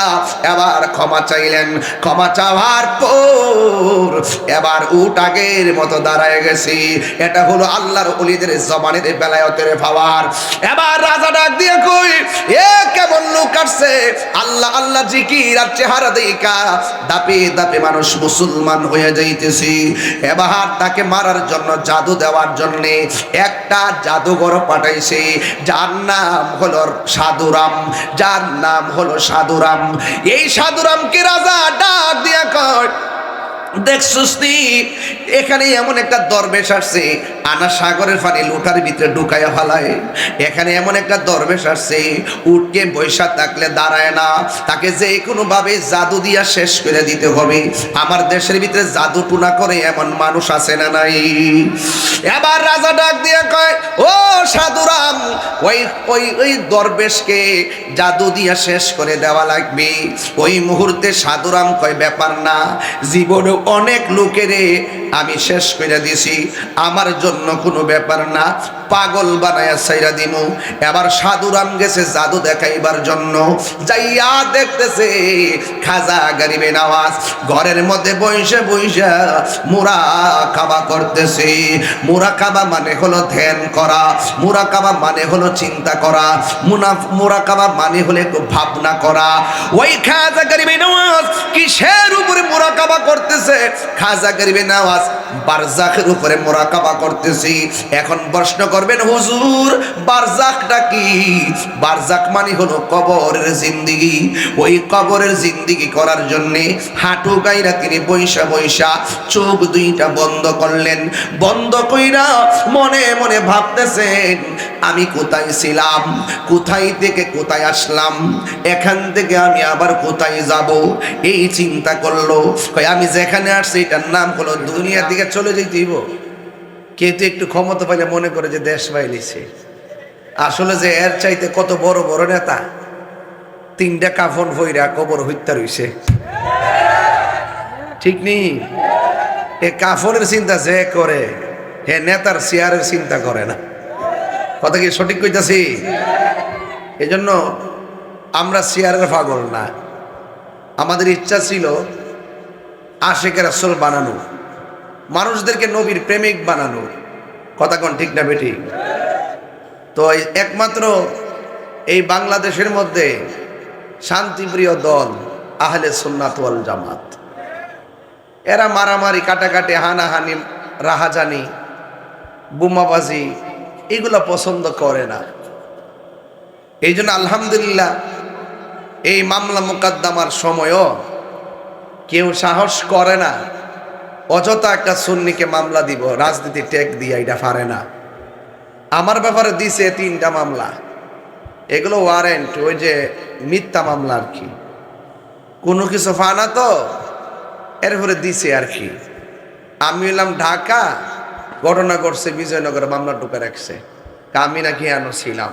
এবার ক্ষমা চাইলেন। ক্ষমা চাওয়ার পর এবার উট আগের মতো দাঁড়ায় গেছে। এটা হলো আল্লাহর ওলিদের জবানের বেলায়েতের পাওয়ার। এবার রাজা ডাক দিয়ে কয়, এ কেমন লোক আসছে, আল্লাহ আল্লাহ জিকির আর চেহারা দেখা দাপে দাপে মানুষ মুসলমান হয়ে যাইতেছে। এবার তাকে মারার জন্য, জাদু দেওয়ার জন্য একটা জাদুঘর পাঠাইছে, যার নাম হলো সাধুরাম, যার নাম হলো সাধুরাম। এই সাধুরামকে রাজা ডাক দিয়া কয়, দেখছিস নি, এখানে এমন একটা দরবেশ আসছে, আনা সাগরের পানি লোটার ভিতরে ঢুকাইয়া ফেলায়। এখানে এমন একটা দরবেশ আসছে, উঠকে বৈশা থাকলে দাঁড়ায় না, তাকে যে কোনো ভাবে জাদু দিয়া শেষ করে দিতে হবে। আমার দেশের ভিতরে জাদু টুনা করে এমন মানুষ আছে না নাই? এবার রাজা ডাক দিয়ে কয়, ও সাধুরাম, ওই ওই ওই দরবেশকে জাদু দিয়া শেষ করে দেওয়া লাগবে। ওই মুহূর্তে সাধুরাম কয়, ব্যাপার না, জীবনে অনেক লোকেরে আমি শেষ করে দিছি, আমার জন্য কোনো ব্যাপার না, পাগল বানায়া ছাইরা দিমু। এবার সাধুরাম গেছে জাদু দেখাইবার জন্য। যাইয়া দেখতেছে খাজা গরিবে নওয়াজ ঘরের মধ্যে বইসা বইসা মুরাকাবা করতেছে। মুরাকাবা মানে হলো ধ্যান করা, মুরাকাবা মানে হলো চিন্তা করা, মুরাকাবা মানে হলো একটু ভাবনা করা। ওই খাজা গরিবে নওয়াজ কিসের উপরে মুরাকাবা করতেছে? খাজা গরিবে নওয়াজ বারজাখের উপরে মুরাকাবা করতেছি। এখন প্রশ্ন করবেন, হুজুর বারজাখটা কি? বারজাখ মানে হলো কবরের জিন্দেগি। ওই কবরের জিন্দেগি করার জন্য হাঁটু গাইরা তিনি বৈশা বৈশা চোখ দুইটা বন্ধ করলেন। বন্ধ কইরা মনে মনে ভাবতেছেন, আমি কোথায় ছিলাম, কোথায় থেকে কোথায় আসলাম, এখান থেকে আমি আবার কোথায় যাব, এই চিন্তা করলো। আমি যেখানে আসছি এটার নাম হলো দুনিয়ার দিকে চলে যেতেইব। কেউ তো একটু ক্ষমতা পাইলে মনে করে যে দেশ পাইলিছে, আসলে যে এর চাইতে কত বড় বড় নেতা 3টা কাফন ভইরা কবর হত্যা রইছে, ঠিক নেই? এ কাফনের চিন্তা যে করে, হে নেতার চেয়ারের চিন্তা করে না। কথা কি সঠিক কইতাছি? এই জন্য আমরা চেয়ারের পাগল না, আমাদের ইচ্ছা ছিল আশিকে রাসূল বানানো, মানুষদেরকে নবীর প্রেমিক বানানো। কথা কোন ঠিক না বেটি? তো একমাত্র এই বাংলাদেশের মধ্যে শান্তিপ্রিয় দল আহলে সুন্নাত ওয়াল জামাত। এরা মারামারি, কাটাকাটি, হানাহানি, রাহাজানি, বোমাবাজি এগুলো পছন্দ করে না। এই জন্য আলহামদুলিল্লাহ এই মামলা মোকদ্দমার সময়ও কেউ সাহস করে না অযথা একটা সুন্নিকে মামলা দিব, রাজনীতি টেক দিয়া, এটা পারে না। আমার ব্যাপারে দিছে 3টা মামলা, এগুলো ওয়ারেন্ট, ওই যে মিথ্যা মামলা আর কি, কোনো কিছু ফানা তো এরপরে দিছে আর কি। আমি এলাম ঢাকা, ঘটনা ঘটছে বিজয়নগরে, মামলা ঢুকে রাখছে, আমি নাকি আনো ছিলাম।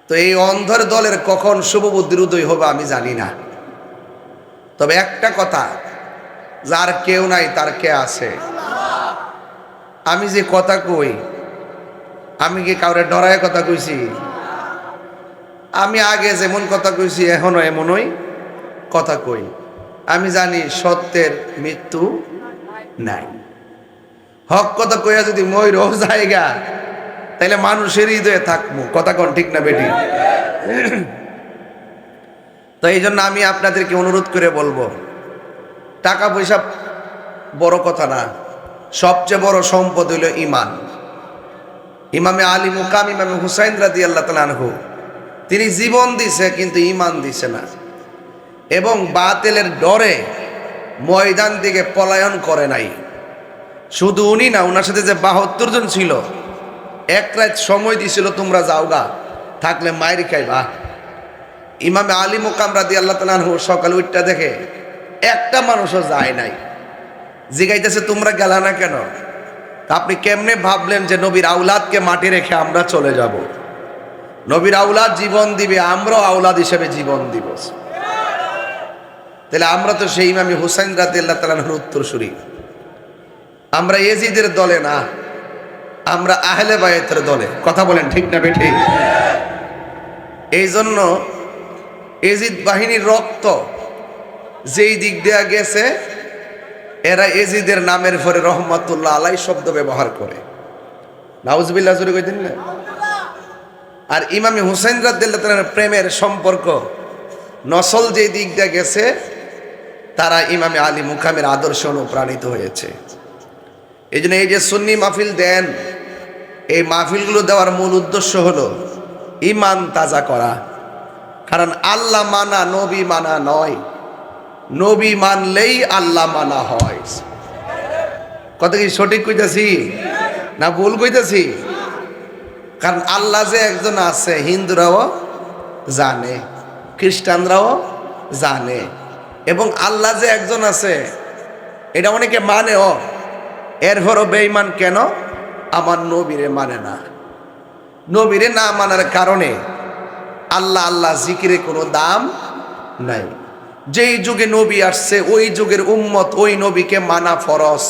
তো এই অন্ধর দলের কখন শুভবুদ্ধির উদয় হবে আমি জানি না, তবে একটা কথা, যার কেউ নাই তার কে আছে। আমি যে কথা কই, আমি কি কাউরে ডরায় কথা কইছি? আমি আগে যেমন কথা কইছি এখনো এমনই কথা কই। আমি জানি সত্যের মৃত্যু নাই। হক কথা কইয়া যদি ময়ূর জায়গা, তাইলে মানুষের হৃদয়ে থাকবো। কথা কোন ঠিক না বেটি? তো এই জন্য আমি আপনাদেরকে অনুরোধ করে বলবো, টাকা পয়সা বড় কথা না, সবচেয়ে বড় সম্পদ হইল ঈমান। ইমামে আলী মুকাম ইমামে হুসাইন রাদিয়াল্লাহু তাআলা আনহু, তিনি জীবন দিছে কিন্তু ঈমান দিছে না, এবং বাতিলের ডরে ময়দান থেকে পলায়ন করে নাই। শুধু উনি না, ওনার সাথে যে 72 জন ছিল, এক রাত সময় দিছিল, তোমরা যাওগা, থাকলে মায়ের খাইবা। ইমামে আলী মুকাম রাদিয়াল্লাহু তাআলা আনহু সকালে উঠটা দেখে একটা মানুষও যায় নাই। জিগাইতেছে তোমরা গেলা না কেন? আপনি কেমনে ভাবলেন যে নবীর আওলাদকে মাটি রেখে আমরা চলে যাব? নবীর আওলাদ জীবন দিবে, আমরাও আওলাদ হিসেবে জীবন দিব। তাহলে আমরা তো সেই ইমাম হুসাইন রাদিয়াল্লাহু তাআলা আনহুর উত্তরসূরি। আমরা ইয়াজিদের দলে না, আমরা আহলে বায়াতের দলে। কথা বলেন ঠিক না বেঠি? এই জন্য ইয়াজিদ বাহিনীর রক্ত যেই দিক দেয়া গেছে, এরা ইয়াজিদের নামের পরে রহমাতুল্লাহ আলাই শব্দ ব্যবহার করে। নাউজুবিল্লাহ জোরে কইতেন না? আর ইমাম হুসাইন রাদিয়াল্লাহু তাআলার প্রেমের সম্পর্ক নসল যেই দিক দিয়ে গেছে, তারা ইমামে আলী মুকামের আদর্শে অনুপ্রাণিত হয়েছে। এই জন্য এই যে সুন্নি মাহফিল দেন, এই মাহফিলগুলো দেওয়ার মূল উদ্দেশ্য হলো ঈমান তাজা করা। কারণ আল্লাহ মানা নবী মানা নয়, নবী মানলেই আল্লাহ মানা হয়। কথা কি সঠিক কইতাছি না ভুল কইতাছি? কারণ আল্লাহ যে একজন আছে, হিন্দুরাও জানে, খ্রিস্টানরাও জানে, এবং আল্লাহ যে একজন আছে এটা অনেকে মানেও, এরপরও বেঈমান কেন? আমার নবীরে মানে না। নবীরে না মানার কারণে আল্লাহ আল্লাহ জিকিরে কোনো দাম নাই। যেই যুগে নবী আসছে ওই যুগের উম্মত ওই নবীকে মানা ফরজ,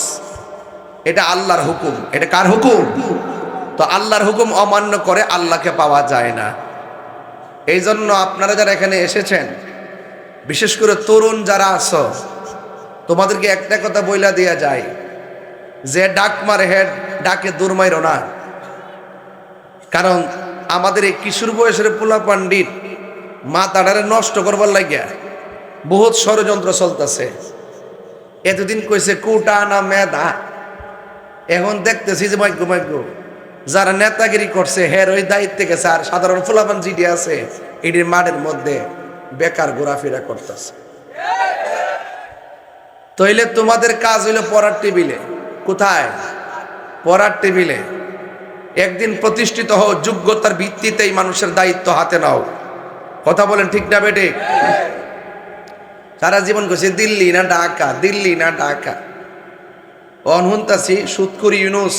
এটা আল্লাহর হুকুম। এটা কার হুকুম? তো আল্লাহর হুকুম অমান্য করে আল্লাহকে পাওয়া যায় না। এই জন্য আপনারা যারা এখানে এসেছেন, বিশেষ করে তরুণ যারা আছো, তোমাদেরকে একটা কথা বইলা দেয়া যায়, যে ডাক মারে হেড ডাকে দূর মাইরো না। কারণ আমাদের এই কিশোর বয়সের পোলা পান্ডিত মাথাটারে নষ্ট করবার লাগিয়া বহুত ষড়যন্ত্র চলতেছে। এতদিন কইছে কোটা না মেধা, এখন দেখতেছি যে মাইগ্য যারা নেতাগিরি করছে হের ওই দায়িত্বে গেছে, আর সাধারণ ফুলাপান জিডি আছে এটির মাঠের মধ্যে বেকার ঘোরাফেরা করতেছে। তাইলে তোমাদের কাজ হইলো পড়ার টেবিলে। কোথায়? পড়ার টেবিলে। একদিন প্রতিষ্ঠিত হও, যোগ্যতার ভিত্তিতেই মানুষের দায়িত্ব হাতে নাও। কথা বলেন ঠিক না বেটে? সারা জীবন কইছে দিল্লি না ঢাকা, দিল্লি না ঢাকা। অনহুনতাসি সুৎকুর ইউনুস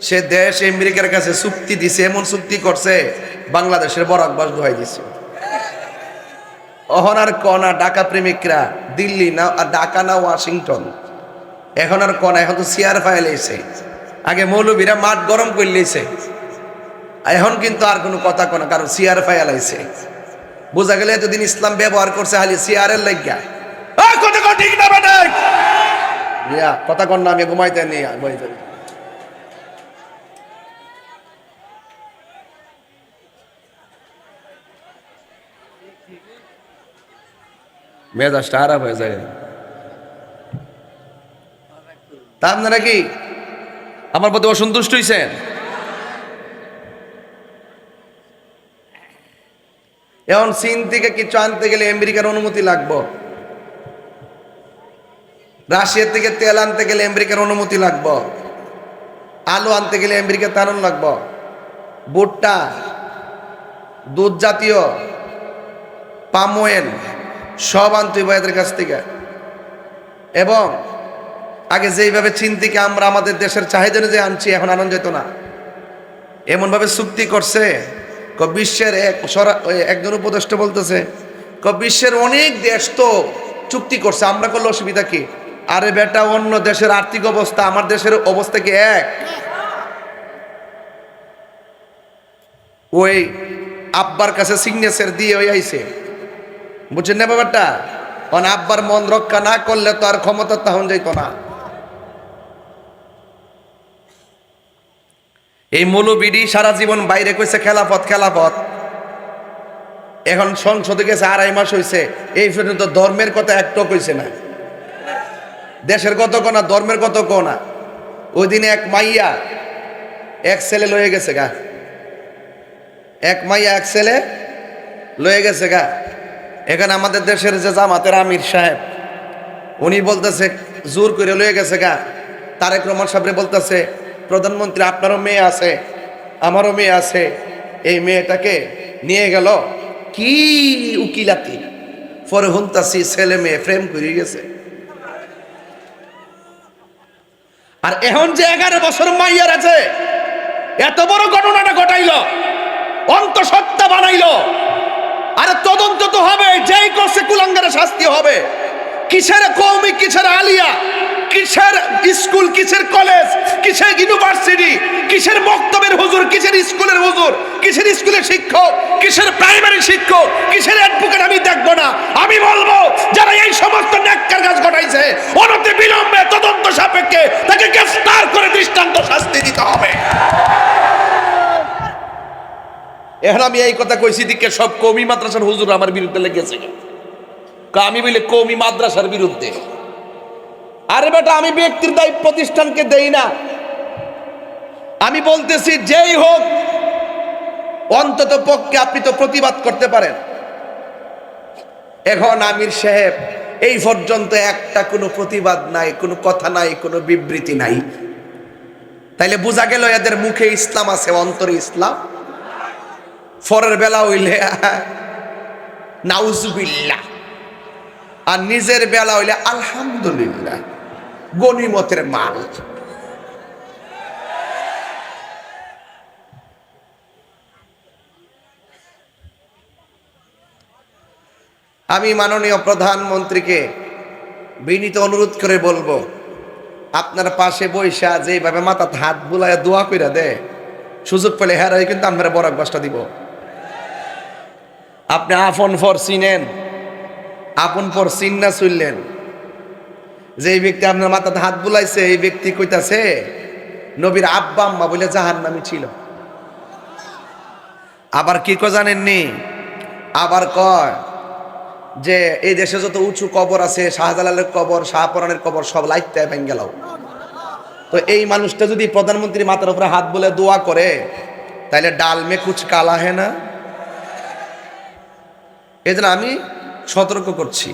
সে দেশ আমেরিকার কাছে চুক্তি দিছে, এমন চুক্তি করছে বাংলাদেশের বরাক বাস দোহাই দিছে। অহন আর কনা ঢাকা প্রেমিকরা দিল্লি না ঢাকা না ওয়াশিংটন, এখন আর কনা, এখন তো চেয়ার ফাইল এসে। আগে মৌলবীরা মাঠ গরম করে লইছে, এখন কিন্তু আর কোনো কথা কনা, কারণ চেয়ার ফাইল আইছে। বোঝা গেলে এতদিন ইসলাম ব্যবহার করছে খালি চেয়ারের লাগিয়া। কথা কন ঠিক না বেটা? কথা কন না, আমি ঘুমাইতে নিয়ে বইতে। মেজাজটা খারাপ হয়ে যায়। তা আপনারা কি আমার প্রতি অসন্তুষ্ট হইছেন? এখন চীন থেকে কিছু আনতে গেলে আমেরিকার অনুমতি লাগবে, রাশিয়া থেকে তেল আনতে গেলে আমেরিকার অনুমতি লাগবে, আলু আনতে গেলে আমেরিকার তারণ লাগবে, ভুট্টা, দুধ জাতীয়, পাম অয়েল সব আনতে হবে এদের কাছ থেকে। এবং আগে যেইভাবে চীন থেকে আমরা আমাদের দেশের চাহিদা অনুযায়ী আনছি, এখন আনন্দ যেত না। এমনভাবে চুক্তি করছে, বিশ্বের একজন উপদেষ্টা বলতেছে, বিশ্বের অনেক দেশ তো চুক্তি করছে, আমরা করলে অসুবিধা কি? আরে বেটা, অন্য দেশের আর্থিক অবস্থা আমার দেশের অবস্থা কি এক? ওই আব্বার কাছে সিগনেচার দিয়ে ওই আইছে, বুঝছেন না ব্যাপারটা? কারণ আব্বার মন রক্ষা না করলে তো আর ক্ষমতা তখন যাইত না। এই মৌলবীডি সারা জীবন বাইরে কইছে খেলাফত খেলাফত, এখন সংসদে গেছে 2.5 মাস হয়েছে, এই পর্যন্ত ধর্মের কথা একটাও কইছে না। দেশের কত কোনা, ধর্মের কত কোনা। ওই দিনে এক মাইয়া এক ছেলে লয়ে গেছে গা, এক মাইয়া এক ছেলে লয়ে গেছে গা। এখানে আমাদের দেশের যে জামাতের আমির সাহেব, উনি বলতেছে জোর করে লয়ে গেছে গা। তারেক রহমান সাহেব বলতেছে, প্রধানমন্ত্রী আপনারও মেয়ে আছে, আমারও মেয়ে আছে, এই মেয়েটাকে নিয়ে গেল কি উকিলাতি, পরে হুনতাসি ছেলে মেয়ে প্রেম করে গেছে। আর এখন যে 11 বছর মাইয়ার আছে, এত বড় ঘটনাটা ঘটাইল, অন্তঃসত্ত্বা বানাইল। আরে তদন্ত তো হবে, যেই করছে কুলাঙ্গারের শাস্তি হবে। কিসের কওমি, কিসের আলিয়া, কিসের স্কুল, কিসের কলেজ, কিসের ইউনিভার্সিটি, কিসের মক্তবের হুজুর, কিসের স্কুলের হুজুর, কিসের স্কুলের শিক্ষক, কিসের প্রাইমারি শিক্ষক, কিসের অ্যাডভোকেট আমি দেখবো না। আমি বলবো যারা এই সমস্ত নেককার কাজ ঘটাইছে, অনতি বিলম্বে তদন্ত সাপেক্ষে তাকে গ্রেফতার করে দৃষ্টান্ত শাস্তি দিতে হবে। এখন আমি এই কথা কইছি দিকে সব কওমি মাদ্রাসার হুজুর আমার বিরুদ্ধে লেগেছে। আমি বলি কওমি মাদ্রাসার বিরুদ্ধে। আরে বেটা, আমি ব্যক্তির দায়ী প্রতিষ্ঠানকে দেই না। আমি বলতেছি যেই হোক, অন্তত পক্ষে আপনি তো প্রতিবাদ করতে পারেন। এখন আমির সাহেব এই পর্যন্ত একটা কোনো প্রতিবাদ নাই, কোনো কথা নাই, কোনো বিবৃতি নাই। তাইলে বোঝা গেল এদের মুখে ইসলাম আছে, অন্তরে ইসলাম। ফরের বেলা হইলে নাউজুবিল্লাহ, আর নিজের বেলা হইলে আলহামদুলিল্লাহ, গনিমতের মাল। আমি মাননীয় প্রধানমন্ত্রীকে বিনীত অনুরোধ করে বলবো, আপনার পাশে বৈশা যেভাবে মাথাতে হাত বুলায় দোয়া কইরা দেয়, সুযোগ পেলে হেরাই কিন্তু আমরা বরাক বাসটা দিব। আপনি আপন পর চিনেন, আপন পর চিন না চললেন। যে ব্যক্তি আপনার মাথাতে হাত বুলাইছে, এই ব্যক্তি কইতাছে নবীর আব্বা আম্মা বলে জাহান্নামী ছিল। আবার কি কয় জানেননি? আবার কয় যে এই দেশে যত উঁচু কবর আছে, শাহজালালের কবর, শাহপরানের কবর সব লাইতে ভেঙে গেল। তো এই মানুষটা যদি প্রধানমন্ত্রী মাথার উপরে হাত বলে দোয়া করে, তাইলে ডাল মে কুচ কালা হে না। এই জন্য আমি সতর্ক করছি,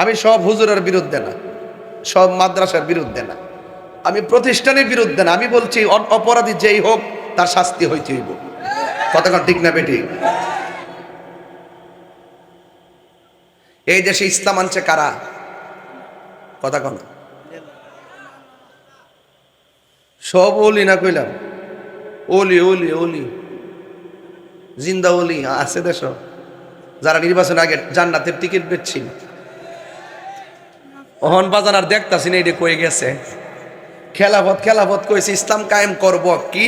আমি সব হুজুরের বিরুদ্ধে না, সব মাদ্রাসার বিরুদ্ধে না, আমি প্রতিষ্ঠানের বিরুদ্ধে না, আমি বলছি অপরাধী যেই হোক তার শাস্তি হইতে হইব। কতক্ষণ ঠিক না বেটি? এই দেশে ইসলাম আনছে কারা? কথা কন। সব ওলি না কইলাম? ওলি ওলি ওলি জিন্দা ওলি আছে দেশ, যারা নির্বাচন আগে জান্নাতের টিকিট বেচছিল। ওহন বাজান আর দেখতাছি না এটা কয়ে গেছে খেলাফত কইছে ইসলাম কায়েম করব, কি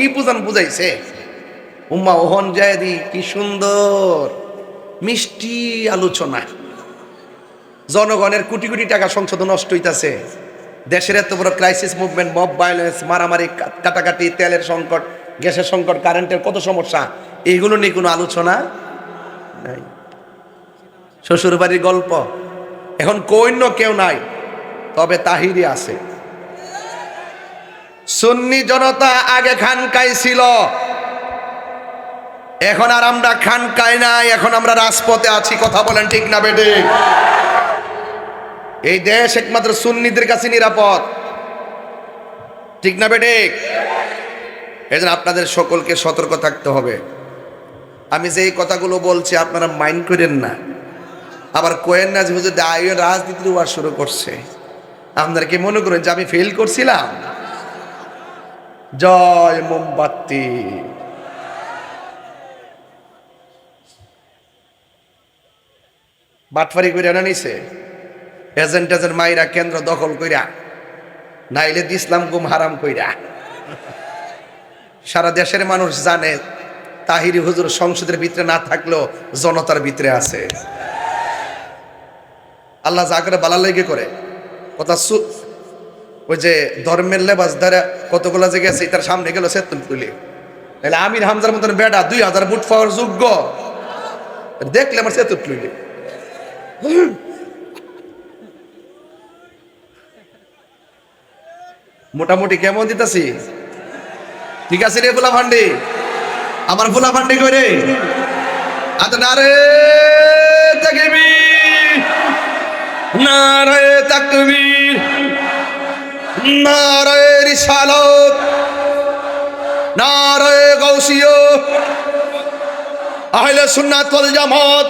বুঝাইছে উম্মা। ওহন যায় দি কি সুন্দর মিষ্টি আলোচনা। জনগণের কোটি কোটি টাকা সংসদ নষ্ট হইতাছে, দেশের এত বড় ক্রাইসিস মুভমেন্ট, মব ভায়োলেন্স, মারামারি, কাটাকাটি, তেলের সংকট, গ্যাসের সংকট, কারেন্টের কত সমস্যা, এইগুলো নিয়ে কোনো আলোচনা নাই। শ্বশুর বাড়ির গল্প, এখন কইন্য কেউ নাই, তবে তাহিরি আছে। সুন্নি জনতা আগে খানকায় ছিল, এখন আর আমরা খানকায় নাই, এখন আমরা রাজপথে আছি। কথা বলেন ঠিক না বেটে? এই দেশ একমাত্র সুন্নিদের কাছে নিরাপদ, ঠিক না বেটে? এই জন্য আপনাদের সকলকে সতর্ক থাকতে হবে। আমি যে এই কথাগুলো বলছি আপনারা মাইন্ড করেন না, আবার কোয়েন না যে হুজুর দায়ী রাজনীতির ওয়াজ শুরু করছে। আপনারা কি মনে করেন যে আমি ফেল করছিলাম? জয় মোমবাতি। বাটফারি করে না নিছে এজেন্ট মাইরা কেন্দ্র দখল কইরা, নাইলে ইসলাম গুম হারাম কইরা। সারা দেশের মানুষ জানে তাহিরি হুজুর সংসদের ভিতরে না থাকলেও জনতার ভিতরে আছে। আল্লাহ যা করে বালা লেগে করে কথা। ওই যে ধর্মের লেবাস ধরে কতগুলা যে গেছে, তার সামনে গেল সেতুল তুলি, তাহলে আমির হামজার মতন বেটা 2000 ভোট পাওয়ার যোগ্য, দেখলে আমার সেতুল তুলি। মোটামুটি কেমন দিতেছি? ঠিক আছে রে ফুলা ভান্ডি, আমার ফুলা ভান্ডি করে আজ নারে তাকবীর, নারে তাকবীর, নারে রিসালাত, নারে গাউসিয়া, আহলে সুন্নাত ওয়াল জামাত,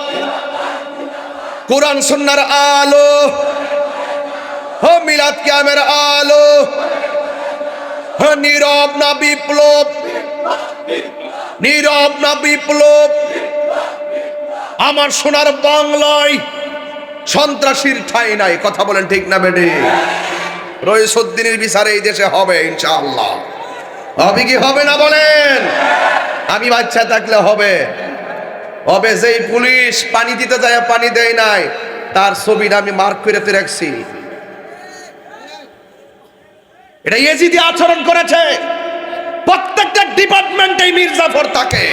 কোরআন সুন্নাহর আলো, ও মিলাদ কিয়ামের আলো, নীরব না বিপ্লব, নীরব না বিপ্লব। আমার সোনার বাংলায় সন্ত্রাসীর ঠাঁই নাই। কথা বলেন ঠিক না বেটে? রইসুদ্দিনের বিচারে এই দেশে হবে ইনশাআল্লাহ। হবে কি হবে না বলেন? আমি বাচ্চা থাকলে হবে। হবে যেই পুলিশ পানি দিতে যায় পানি দেয় নাই, তার ছবিটা আমি মার্ক করে রাখছি। এটা ইয়েজিদি আচরণ করেছে। প্রত্যেকটা ডিপার্টমেন্টে মির্জাফর থাকে।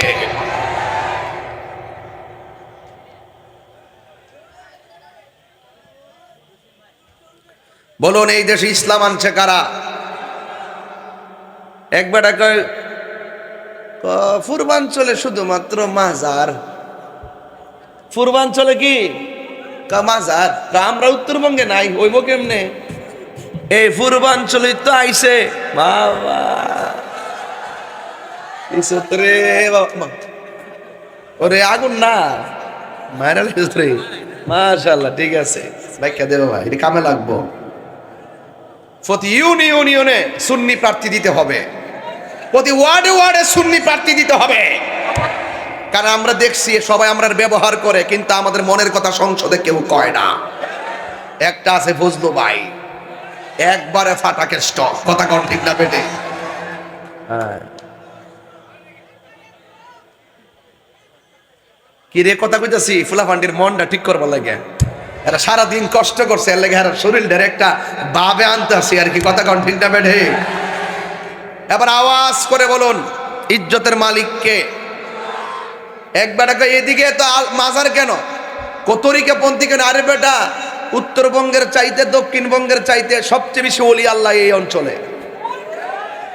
বলুন এই দেশে ইসলাম আনছে কারা? একবার পূর্বাঞ্চলে শুধুমাত্র মাজার। পূর্বাঞ্চলে কি মাজার? আমরা উত্তরবঙ্গে নাই, হইব কেমনে? এই পূর্বাঞ্চলে তো আইছে বাবা। ওরে আগুন না মায়ের, মাশাআল্লাহ, ঠিক আছে ব্যাখ্যা দেবো ভাই, এটা কামে লাগবো। প্রতি ইউনিয়নে সুন্নি প্রার্থী দিতে হবে, প্রতি ওয়ার্ডে ওয়ার্ডে সুন্নি প্রার্থী দিতে হবে। কারণ আমরা দেখছি সবাই আমরা ব্যবহার করে, কিন্তু আমাদের মনের কথা সংসদে কেউ কয় না। একটা আছে ফজলু ভাই, একবারে ফাটাকের স্টক। কথা কোন ঠিক না বেটে? কি রে কথা কইতাছি, ফুলাফান্ডির মনটা ঠিক করবার লাগে। এরা সারাদিন কষ্ট করছে, এর লাগে এরা শরীরটার একটা ভাবে আনতে আসি আর কি। কথা কোন ঠিক না বেটে? এবার আওয়াজ করে বলুন ইজ্জতের মালিককে। একবার এদিকে তো মাজার কেন, কতরিকে পন্থী কেন? আরে বেটা, উত্তরবঙ্গের চাইতে দক্ষিণবঙ্গের চাইতে সবচেয়ে বেশি ওলি আল্লাহ এই অঞ্চলে।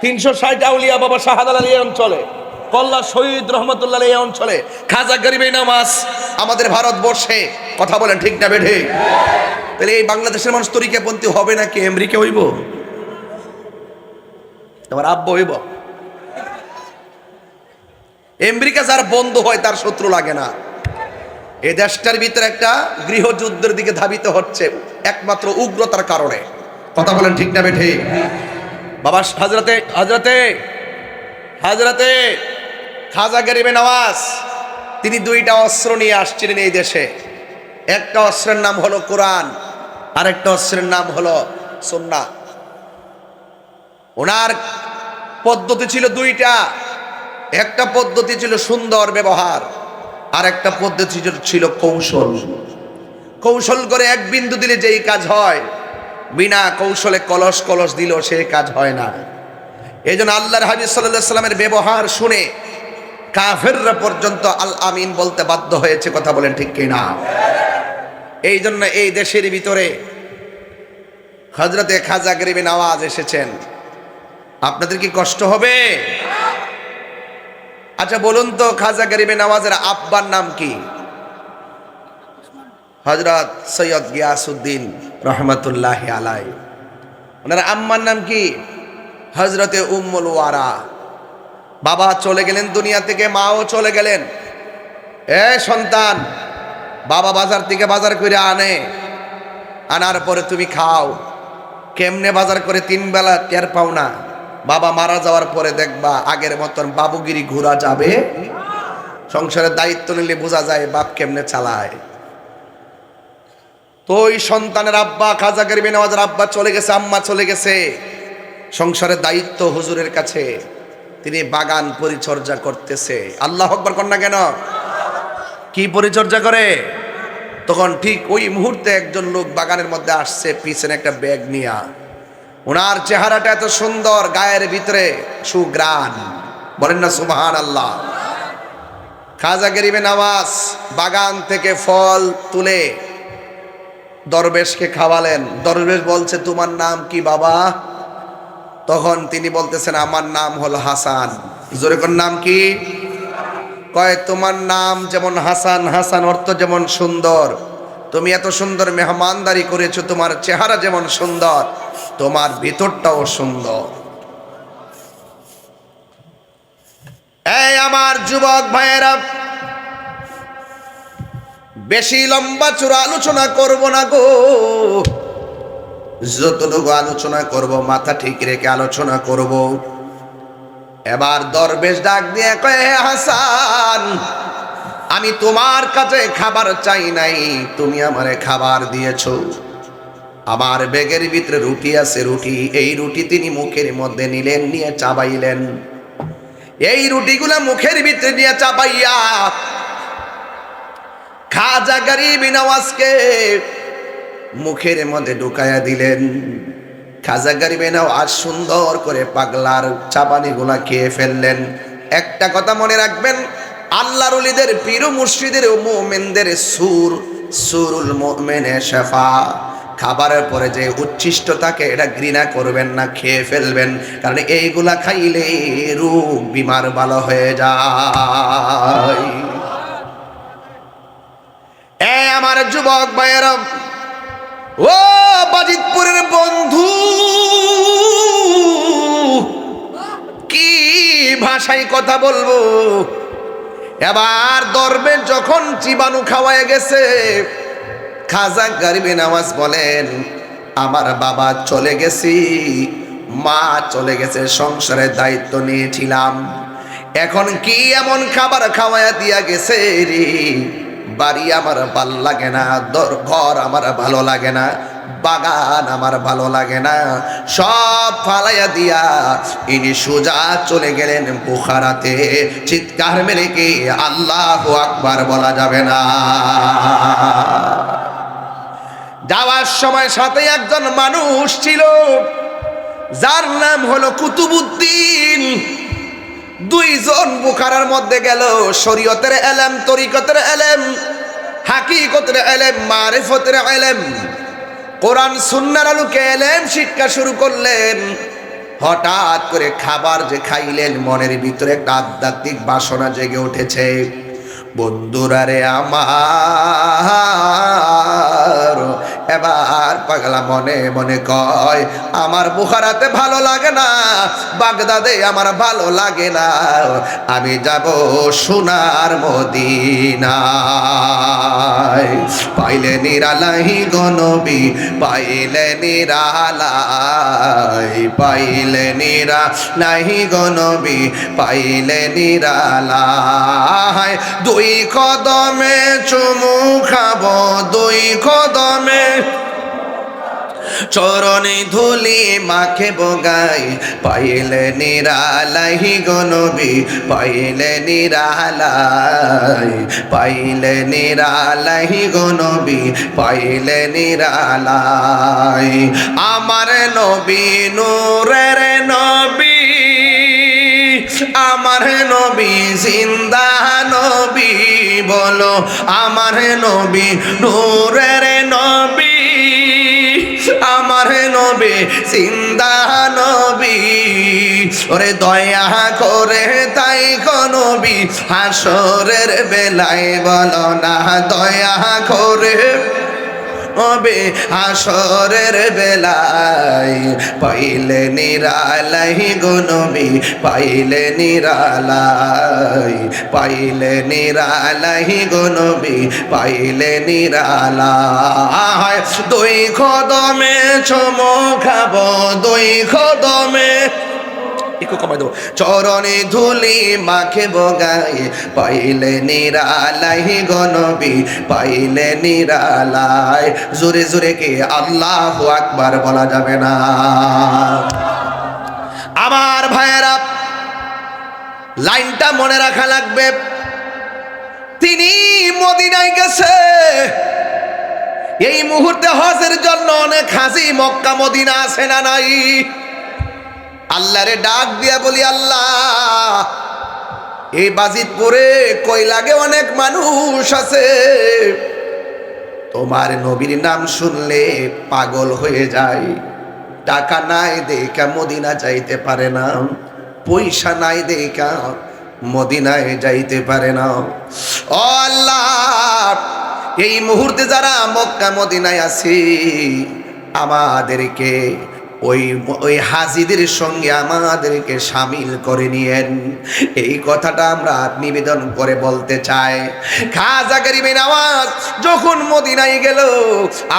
360 আউলিয়া বাবা শাহজালাল এই অঞ্চলে, কল্লা শহীদ রহমতুল্লাহ এই অঞ্চলে, খাজা গরিবে নামাজ আমাদের ভারতবর্ষে। কথা বলেন ঠিক না বেঠে? তাহলে এই বাংলাদেশের মানুষ তরিকাপন্থী হবে নাকি আমেরিকা হইব? তোমার আব্বা হইব। আমেরিকা যার বন্ধু হয় তার শত্রু লাগে না। এই দেশটার ভিতরে একটা গৃহযুদ্ধের দিকে ধাবিত হচ্ছে একমাত্র উগ্রতার কারণে। কথা বলেন ঠিক না বেঠে? বাবা হযরতে হযরতে হযরতে খাজা গরিবে নওয়াজ তিনি দুইটা অস্ত্র নিয়ে আসছিলেন এই দেশে। একটা অস্ত্রের নাম হলো কোরআন, আর একটা অস্ত্রের নাম হলো সুন্নাহ। ওনার পদ্ধতি ছিল দুইটা। একটা পদ্ধতি ছিল সুন্দর ব্যবহার, আর একটা পদ্ধতি ছিল কৌশল। কৌশল করে এক বিন্দু দিলে যেই কাজ হয়, বিনা কৌশলে কলস কলস দিলেও সেই কাজ হয় না। এই জন্য আল্লাহর হাবিব সাল্লাল্লাহু আলাইহি সাল্লামের ব্যবহার শুনে কাফেররা পর্যন্ত আল আমিন বলতে বাধ্য হয়েছে। কথা বলেন ঠিক কিনা? এই জন্য এই দেশের ভিতরে হযরতে খাজা গরিবে নওয়াজ এসেছেন। আপনাদের কি কষ্ট হবে? আচ্ছা বলুন তো, খাজা গরিবে নওয়াজের আব্বার নাম কি? হযরত সৈয়দ গিয়াসউদ্দিন রহমাতুল্লাহি আলাইহি। ওনার আম্মার নাম কি? হযরতে উম্মুল ওয়ারা। বাবা চলে গেলেন দুনিয়া থেকে, মাও চলে গেলেন। এ সন্তান, বাবা বাজার থেকে বাজার করে আনার পরে তুমি খাও। কেমনে বাজার করে 3 বেলা টের পাও না। বাবা মারা যাওয়ার পরে দেখবা আগের মতন বাবুগিরি ঘোরা যাবে। সংসারের দায়িত্ব নিলে বোঝা যায় বাপ কেমনে চালায়। তো ওই সন্তানের আব্বা খাজা গরিবে নওয়াজের আব্বা চলে গেছে, আম্মা চলে গেছে। সংসারের দায়িত্ব হুজুরের কাছে। তিনি বাগান পরিচর্যা করতেছে। আল্লাহু আকবার কর না কেন? কি পরিচর্যা করে? তখন ঠিক ওই মুহূর্তে একজন লোক বাগানের মধ্যে আসছে, পিছনে একটা ব্যাগ নিয়ে। ওনার চেহারাটা এত সুন্দর, গায়ের ভিতরে সুঘ্রাণ। বলেন না সুবহানাল্লাহ। খাজা গরিবে নওয়াজ বাগান থেকে ফল তুলে দরবেশকে খাওয়ালেন। দরবেশ বলছে, তোমার নাম কি বাবা? তখন তিনি বলতেছেন, আমার নাম হলো হাসান। জোরে কোন নাম কি? কয় তোমার নাম যেমন হাসান, হাসান অর্থ যেমন সুন্দর, তুমি এত সুন্দর মেহমানদারি করেছো, তোমার চেহারা যেমন সুন্দর, তোমার ভিতরটাও সুন্দর। এই আমার যুবক ভাইয়েরা, বেশি লম্বা চূড়া আলোচনা করব না গো। যতটুকু আলোচনা করব মাথা ঠিক রেখে আলোচনা করব। এবার দরবেশ ডাক দিয়ে কয়, হে হাসান, আমি তোমার কাছে খাবার চাই নাই, তুমি আমারে খাবার দিয়েছো। আমার ব্যাগের ভিতরে রুটি আছে, রুটি। এই রুটি তিনি মুখের মধ্যে নিলেন, নিয়ে চাবাইলেন। এই রুটিগুলা মুখের ভিতরে নিয়ে চাবাইয়া খাজা গরিবে নওয়াজকে মুখের মধ্যে ঢুকাইয়া দিলেন। খাজা গরিবে নওয়াজ সুন্দর করে পাগলার চাবানিগুলা খেয়ে ফেললেন। একটা কথা মনে রাখবেন, আল্লাহর ওলিদের পীর মুর্শিদের মুমিনদের সুরুল মুমিনে শাফা। খাবারের পরে যে উচ্ছিষ্ট থাকে এটা ঘৃণা করবেন না, খেয়ে ফেলবেন। কারণ এইগুলা খাইলে রোগ বিমার ভালো হয়ে যায়। আমার যুবক ভাইয়েরা, ও বাজিতপুরের বন্ধু, কি ভাষায় কথা বলবো। এবার দরবেশ যখন চিবানু খাওয়ায় গেছে, খাজা গরিবে নওয়াজ বলেন, আমার বাবা চলে গেছি, মা চলে গেছে, সংসারের দায়িত্ব নিয়েছিলাম, এখন কি এমন খাবার খাওয়ায়া দিয়া গেছে রে। বাড়ি আমার ভাল লাগে না, ঘর আমার ভালো লাগে না, বাগান আমার ভালো লাগে না, সব ফালাইয়া দিয়া ইনি সোজা চলে গেলেন বুখারাতে। চিৎকার মেরে কি আল্লাহু আকবার বলা যাবে না? যাওয়ার সময় সাথে একজন মানুষ ছিল, যার নাম হলো কুতুবউদ্দিন। দুইজন বুখারার মধ্যে গেল, শরীয়তের ইলম, তরিকতের ইলম, হাকিকতের ইলম, মারিফতের ইলম, কোরআন সুন্নাহর আলোকে ইলম শিক্ষা শুরু করলেন। হঠাৎ করে খাবার যে খাইলেন, মনের ভিতরে একটা আধ্যাত্মিক বাসনা জেগে উঠেছে। বন্ধুরা রে আমার, এবার পাগলা মনে মনে কয় আমার বুখারাতে ভালো লাগে না, বাগদাদে আমার ভালো লাগে না, আমি যাব সোনার মদিনায়। পাইলে নিরালাই গো নবী, পাইলে নিরালাই, পাইলে নিরালাই গো নবী, পাইলে নিরালাই। দুই কদমে চুমু খাবো, দুই কদমে চরণে ধুলি মাখে বগাই, পাইলে নিরালাই গো নবী, পাইলে নিরালাই, পাইলে নিরালাই গো নবী, পাইলে নিরালাই। আমার নবী নূরের নবী, আমার নবী জিন্দা নবী, বলো আমার নবী নূরের নবী, আমার নবী জিন্দা নবী। ওরে দয়া করে তাই গো নবী হাসরের বেলায় বলো না, দয়া করে হবে হাসরের বেলায়, পাইলে নিরালাই গো নবী, পাইলে নিরালাই, পাইলে নিরালাই গো নবী, পাইলে নিরালাই। দুই কদমে চুমু খাবো, দুই কদমে একটু কমাই দেবো, চরণে ধুলি মাখে বগাই, পাইলে নিরালাই গো নবী, পাইলে নিরালাই। জোরে জোরে কে আল্লাহু আকবার বলা যাবে না? আমার ভাইয়েরা, লাইনটা মনে রাখা লাগবে। তিনি মদিনায় গেছে, এই মুহূর্তে হজের জন্য অনেক হাজি মক্কা মদিনা আছে না নাই? আল্লাহরে ডাক দিয়া বলি, আল্লাহ এই বাজিতপুরে কই লাগে অনেক মানুষ আছে, তোমার নবীর নাম শুনলে পাগল হয়ে যায়, টাকা নাই দেখা মদিনা যাইতে পারে না, পয়সা নাই দেখা মদিনায় যাইতে পারে না। ও আল্লাহ, এই মুহূর্তে যারা মক্কা মদিনায় আছে আমাদেরকে ওই হাজিদের সঙ্গে আমাদেরকে শামিল করে নিয়েন। এই কথাটা আমরা নিবেদন করে বলতে চাই। খাজা গরিবে নওয়াজ যখন মদিনায় গেল,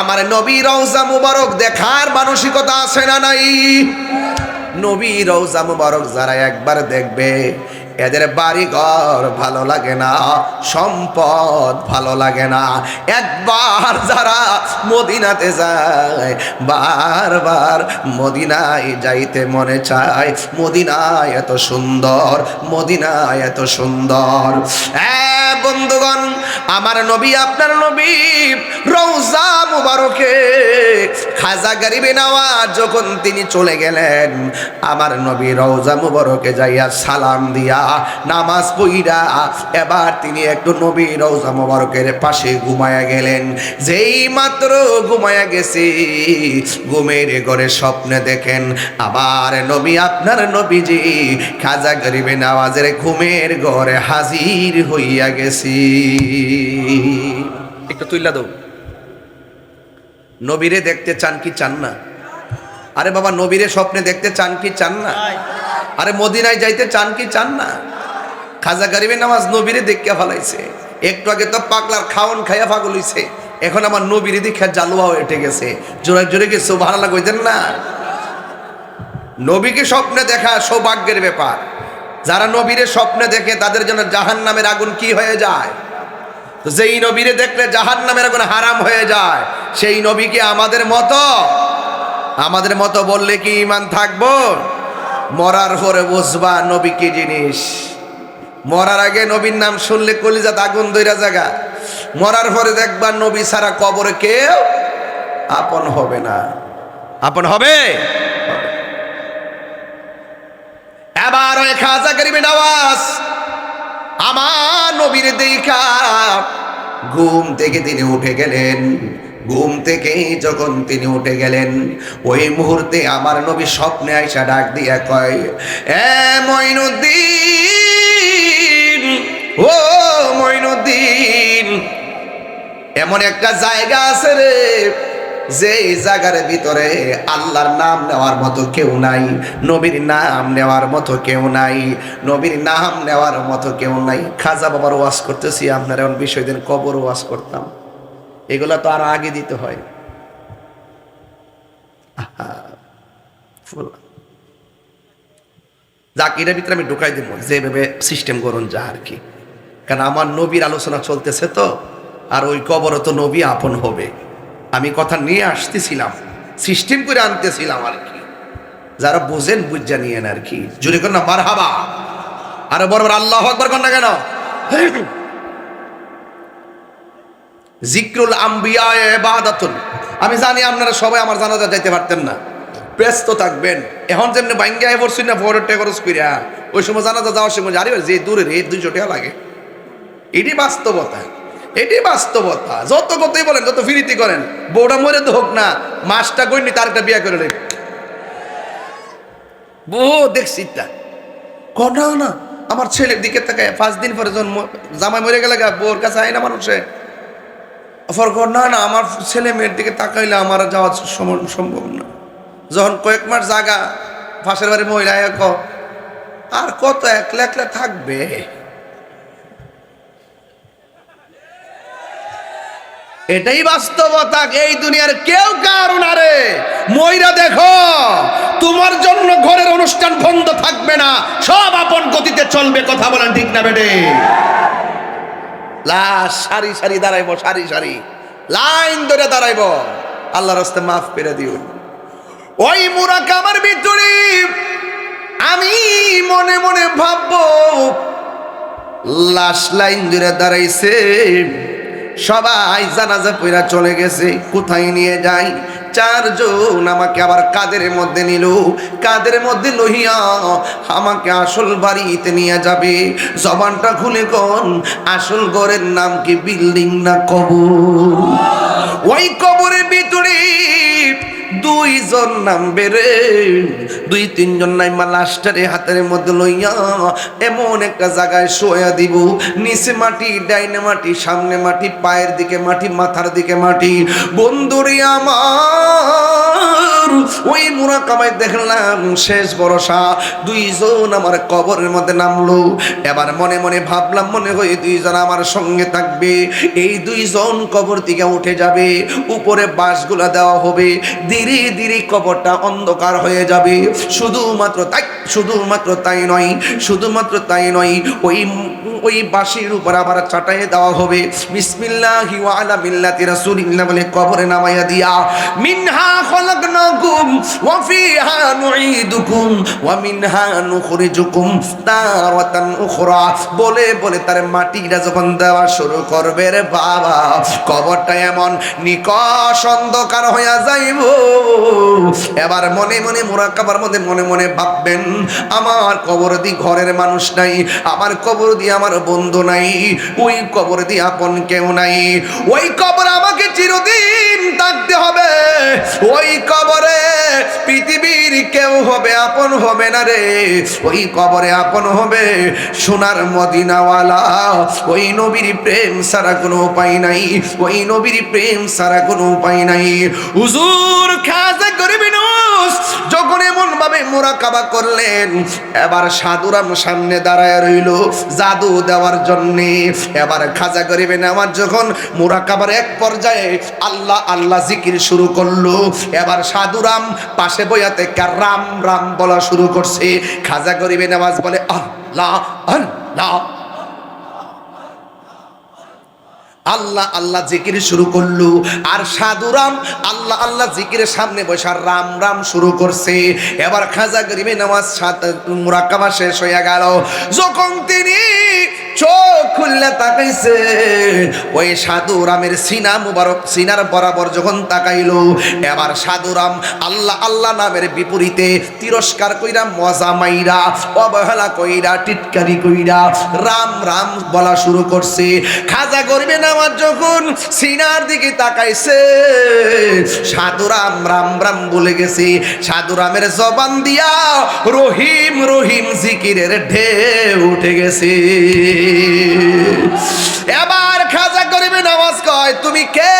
আমার নবী রওজা মুবারক দেখার মানসিকতা আছে না নাই? নবী রওজা মুবারক যারা একবার দেখবে, এদের বাড়ি ঘর ভালো লাগে না, সম্পদ ভালো লাগে না, একবার যারা মদিনাতে যায় বারবার মদিনায় যাইতে মনে চায়। মদিনায় এত সুন্দর, মদিনায় এত সুন্দর। বন্ধুগণ, আমার নবী আপনার নবী রওজা মুবারকে খাজা গরিবে নওয়াজ যখন তিনি চলে গেলেন, আমার নবী রওজা মুবারকে যাইয়া সালাম দিয়া নামাজ পড়া এবার তিনি একটু নবী রওজা মুবারকের পাশে ঘুমায়া গেলেন। যেই মাত্র ঘুমায়া গেছে, ঘুমের ঘরে স্বপ্নে দেখেন আমার নবী আপনার নবীজি খাজা গরিবে নওয়াজের ঘুমের ঘরে হাজির হইয়া গেছি। একটু তুইলা দাও। নবীরে দেখতে চান কি চান না? আরে বাবা, নবীরে স্বপ্নে দেখতে চান কি চান না? আরে মদিনায় যাইতে চান কি চান না? খাজা গরিবে নওয়াজ নবীরে দেখিয়া ফেলাইছে। একটু আগে তো পাগলার খাওন খাইয়া পাগল হইছে, এখন আমার নবীরে দেখা জালুয়া উঠে গেছে। জোরে জোরে কি সুবহানাল্লাহ কইতেন না? নবীকে স্বপ্নে দেখা সৌভাগ্যের ব্যাপার। যারা নবীরে স্বপ্নে দেখে তাদের জন্য জাহান্নামের আগুন কি হয়ে যায়? তো যেই নবীরে দেখলে জাহান্নামের আগুন হারাম হয়ে যায়, সেই নবীকে আমাদের মতো বললে কি ঈমান থাকবো? মরার পরে বুঝবা নবী কি জিনিস। মরার আগে নবীর নাম শুনলে কলিজাত আগুন দইরা জায়গা, মরার পরে দেখবা নবী ছাড়া কবরে কেউ আপন হবে না। আপন হবে? এবার ওই খাজা গরিবে নওয়াজ আমার নবীর দেখা ঘুম থেকে তিনি উঠে গেলেন। ঘুম থেকে যখন তিনি উঠে গেলেন, ওই মুহূর্তে আমার নবী স্বপ্নে আইসা ডাক দিয়া কয়, এ মঈনুদ্দিন, ও মঈনুদ্দিন, এমন একটা জায়গা আছে রে, যে জায়গার ভিতরে আল্লাহর নাম নেওয়ার মতো কেউ নাই, নবীর নাম নেওয়ার মতো কেউ নাই, নবীর নাম নেওয়ার মতো কেউ নাই। খাজা বাবার ওয়াজ করতেছি, আপনারা এমন বিষয় দিন কবর ওয়াজ করতাম, এগুলা তো আরো আগে দিতে হয়। যাক, এটার ভিতরে আমি ঢুকাই দেবো যেভাবে সিস্টেম করুন যা আর কি, কারণ আমার নবীর আলোচনা চলতেছে তো, আর ওই কবরও তো নবী আপন হবে। আমি কথা নিয়ে আসতেছিলাম, সিস্টেম করে আনতেছিলাম আর কি, যারা বোঝেন বুঝা নিয়েন আর কি। জুড়ে কর না মারহাবা, আরো বড় বড় আল্লাহু আকবার কর না কেন? জিক্রুল আম্বিয়া ইবাদাতুন। আমি জানি আপনারা সবাই আমার জানাজা যাইতে পারতেন না, ব্যস্ত থাকবেন। এখন যেমনি বাঙ্গায় পড়ছি না ফরওয়ার্ড খরচ কইরা, ওই সময় জানাজা যাওয়ার সময় আরে যে দূরের এই 200 টাকা লাগে। এটি বাস্তবতা, এটি বাস্তবতা। যত কথাই বলেন, যত ফিরিতি করেন, বউটা মরে তো হোক না, মাসটা গইনি তার একটা বিয়া করে নেই। বহু দেখছি তা কনা না, আমার ছেলের দিকে তাকায় 5 দিন পরে যখন জামাই মরে গেলে বউর কাছে আয় না মানুষে, না না আমার ছেলে মেয়ের দিকে তাকাইলে আমার যাওয়া সম্ভব না। যখন কয়েক মাস জাগা পাশের বাড়ি মহিলা আর কত একলা একলা থাকবে। এটাই বাস্তবতা। এই দুনিয়ার কেউ কারণ আরে ময়রা দেখো, তোমার জন্য ঘরের অনুষ্ঠান বন্ধ থাকবে না, সব আপন গতিতে চলবে। কথা বলেন ঠিক না বেটে? লাশ সারি সারি দাঁড়াইব, সারি সারি লাইন ধরে দাঁড়াইব, আল্লাহর রাস্তায় মাফ করে দিও। ওই মুরাকাবার ভিতরে আমি মনে মনে ভাববো, লাশ লাইন ধরে দাঁড়াইছে, সবাই জানাজা পড়া চলে গেছে, কোথায় নিয়ে যাই? 4 জন আমাকে আবার কাদের মধ্যে নিল, কাদের মধ্যে লহিয়া আমাকে আসল বাড়িতে নিয়ে যাবে। জবানটা খুলে কোন আসল ঘরের নাম কি বিল্ডিং না কবর? ওই কবরের ভিতরে 2 জন নামবে রে, 2-3 জন নাইমা লাশটারে হাতের মধ্যে লইয়া এমন একটা জায়গায় শোয়া দিব, নিচে মাটি, ডাইনে মাটি, সামনে মাটি, পায়ের দিকে মাটি, মাথার দিকে মাটি। বন্ধুরে আমার ওই মুরাকাবায় দেখলাম শেষ ভরসা, 2 জন আমার কবরের মধ্যে নামলো। এবার মনে মনে ভাবলাম, মনে হয় 2 জন আমার সঙ্গে থাকবে। এই 2 জন কবর থেকে উঠে যাবে, উপরে বাঁশগুলা দেওয়া হবে, ধীরে ধীরে কবরটা অন্ধকার হয়ে যাবে। শুধুমাত্র তাই নয়, শুধুমাত্র তাই নয়, ওই বাঁশির উপর আবার চাটাইয়ে দেওয়া হবে বিসমিল্লাহি ওয়া আলা মিল্লাতি রাসূলিল্লাহ বলে কবরে নামাইয়া দিয়া, মিনহা খলাকনাকুম ওয়া ফিহা নুঈদুকুম ওয়া মিনহা নুখরিজুকুম তারাতান উখরা বলে বলে তার মাটিটা যখন দেওয়া শুরু করবে রে বাবা, কবরটা এমন নিকষ অন্ধকার হইয়া যাইব। এবার মনে মনে মুরাকাবার মধ্যে মনে মনে ভাববেন, আমার কবর দি ঘরের মানুষ নাই, আমার কবর দি আমার বন্ধু নাই, ওই কবর দি আপন কেউ নাই। ওই কবর আমাকে চিরদিন থাকতে হবে। ওই কবরে পৃথিবীর কেউ হবে আপন হবে না রে, ওই কবরে আপন হবে সোনার মদিনাওয়ালা। ওই নবীর প্রেম ছাড়া কোনো উপায় নাই, ওই নবীর প্রেম ছাড়া কোনো উপায় নাই। হুজুর খাজা গরিবিন যখন এমন ভাবে মুরাকাবা করলেন, এবার সাধুরাম সামনে দাঁড়ায় রইল জাদু দেওয়ার জন্য। এবার খাজা গরিবে নেওয়ার যখন মুরাকাবার এক পর্যায়ে আল্লাহ আল্লাহ জিকির শুরু করলো, এবার সাধুরাম পাশে বইয়াতে রাম রাম বলা শুরু করছে। খাজা গরিবে নেওয়াজ বলে আল্লাহ আল্লাহ আল্লাহ আল্লাহ জিকির শুরু করলো, আর সাধুরাম আল্লাহ আল্লাহ জিকিরের সামনে বসে রাম রাম শুরু করছে। এবার খাজা গরিবে নামাজ মুরাকাবা শেষ হয়ে গেল। যখন তিনি চোখ খুললে তাকাইছে, ওই সাধুরামের সিনা মুবারক সিনার বরাবর যখন তাকাইলো, এবার সাধুরাম আল্লাহ আল্লাহ নামের বিপরীতে তিরস্কার কইরা, মজা মাইরা, অবহেলা কইরা, টিটকারি কইরা রাম রাম বলা শুরু করছে। খাজা গরিবে নামাজ যখন সিনার দিকে তাকাইছে, সাধুরাম রাম রাম বলে গেছে। সাধুরামের জবান দিয়া রহিম রহিম জিকিরের ঢেউ উঠে গেছে। এবার খাজা গরিবে নবীন আওয়াজ কয় তুমি কে?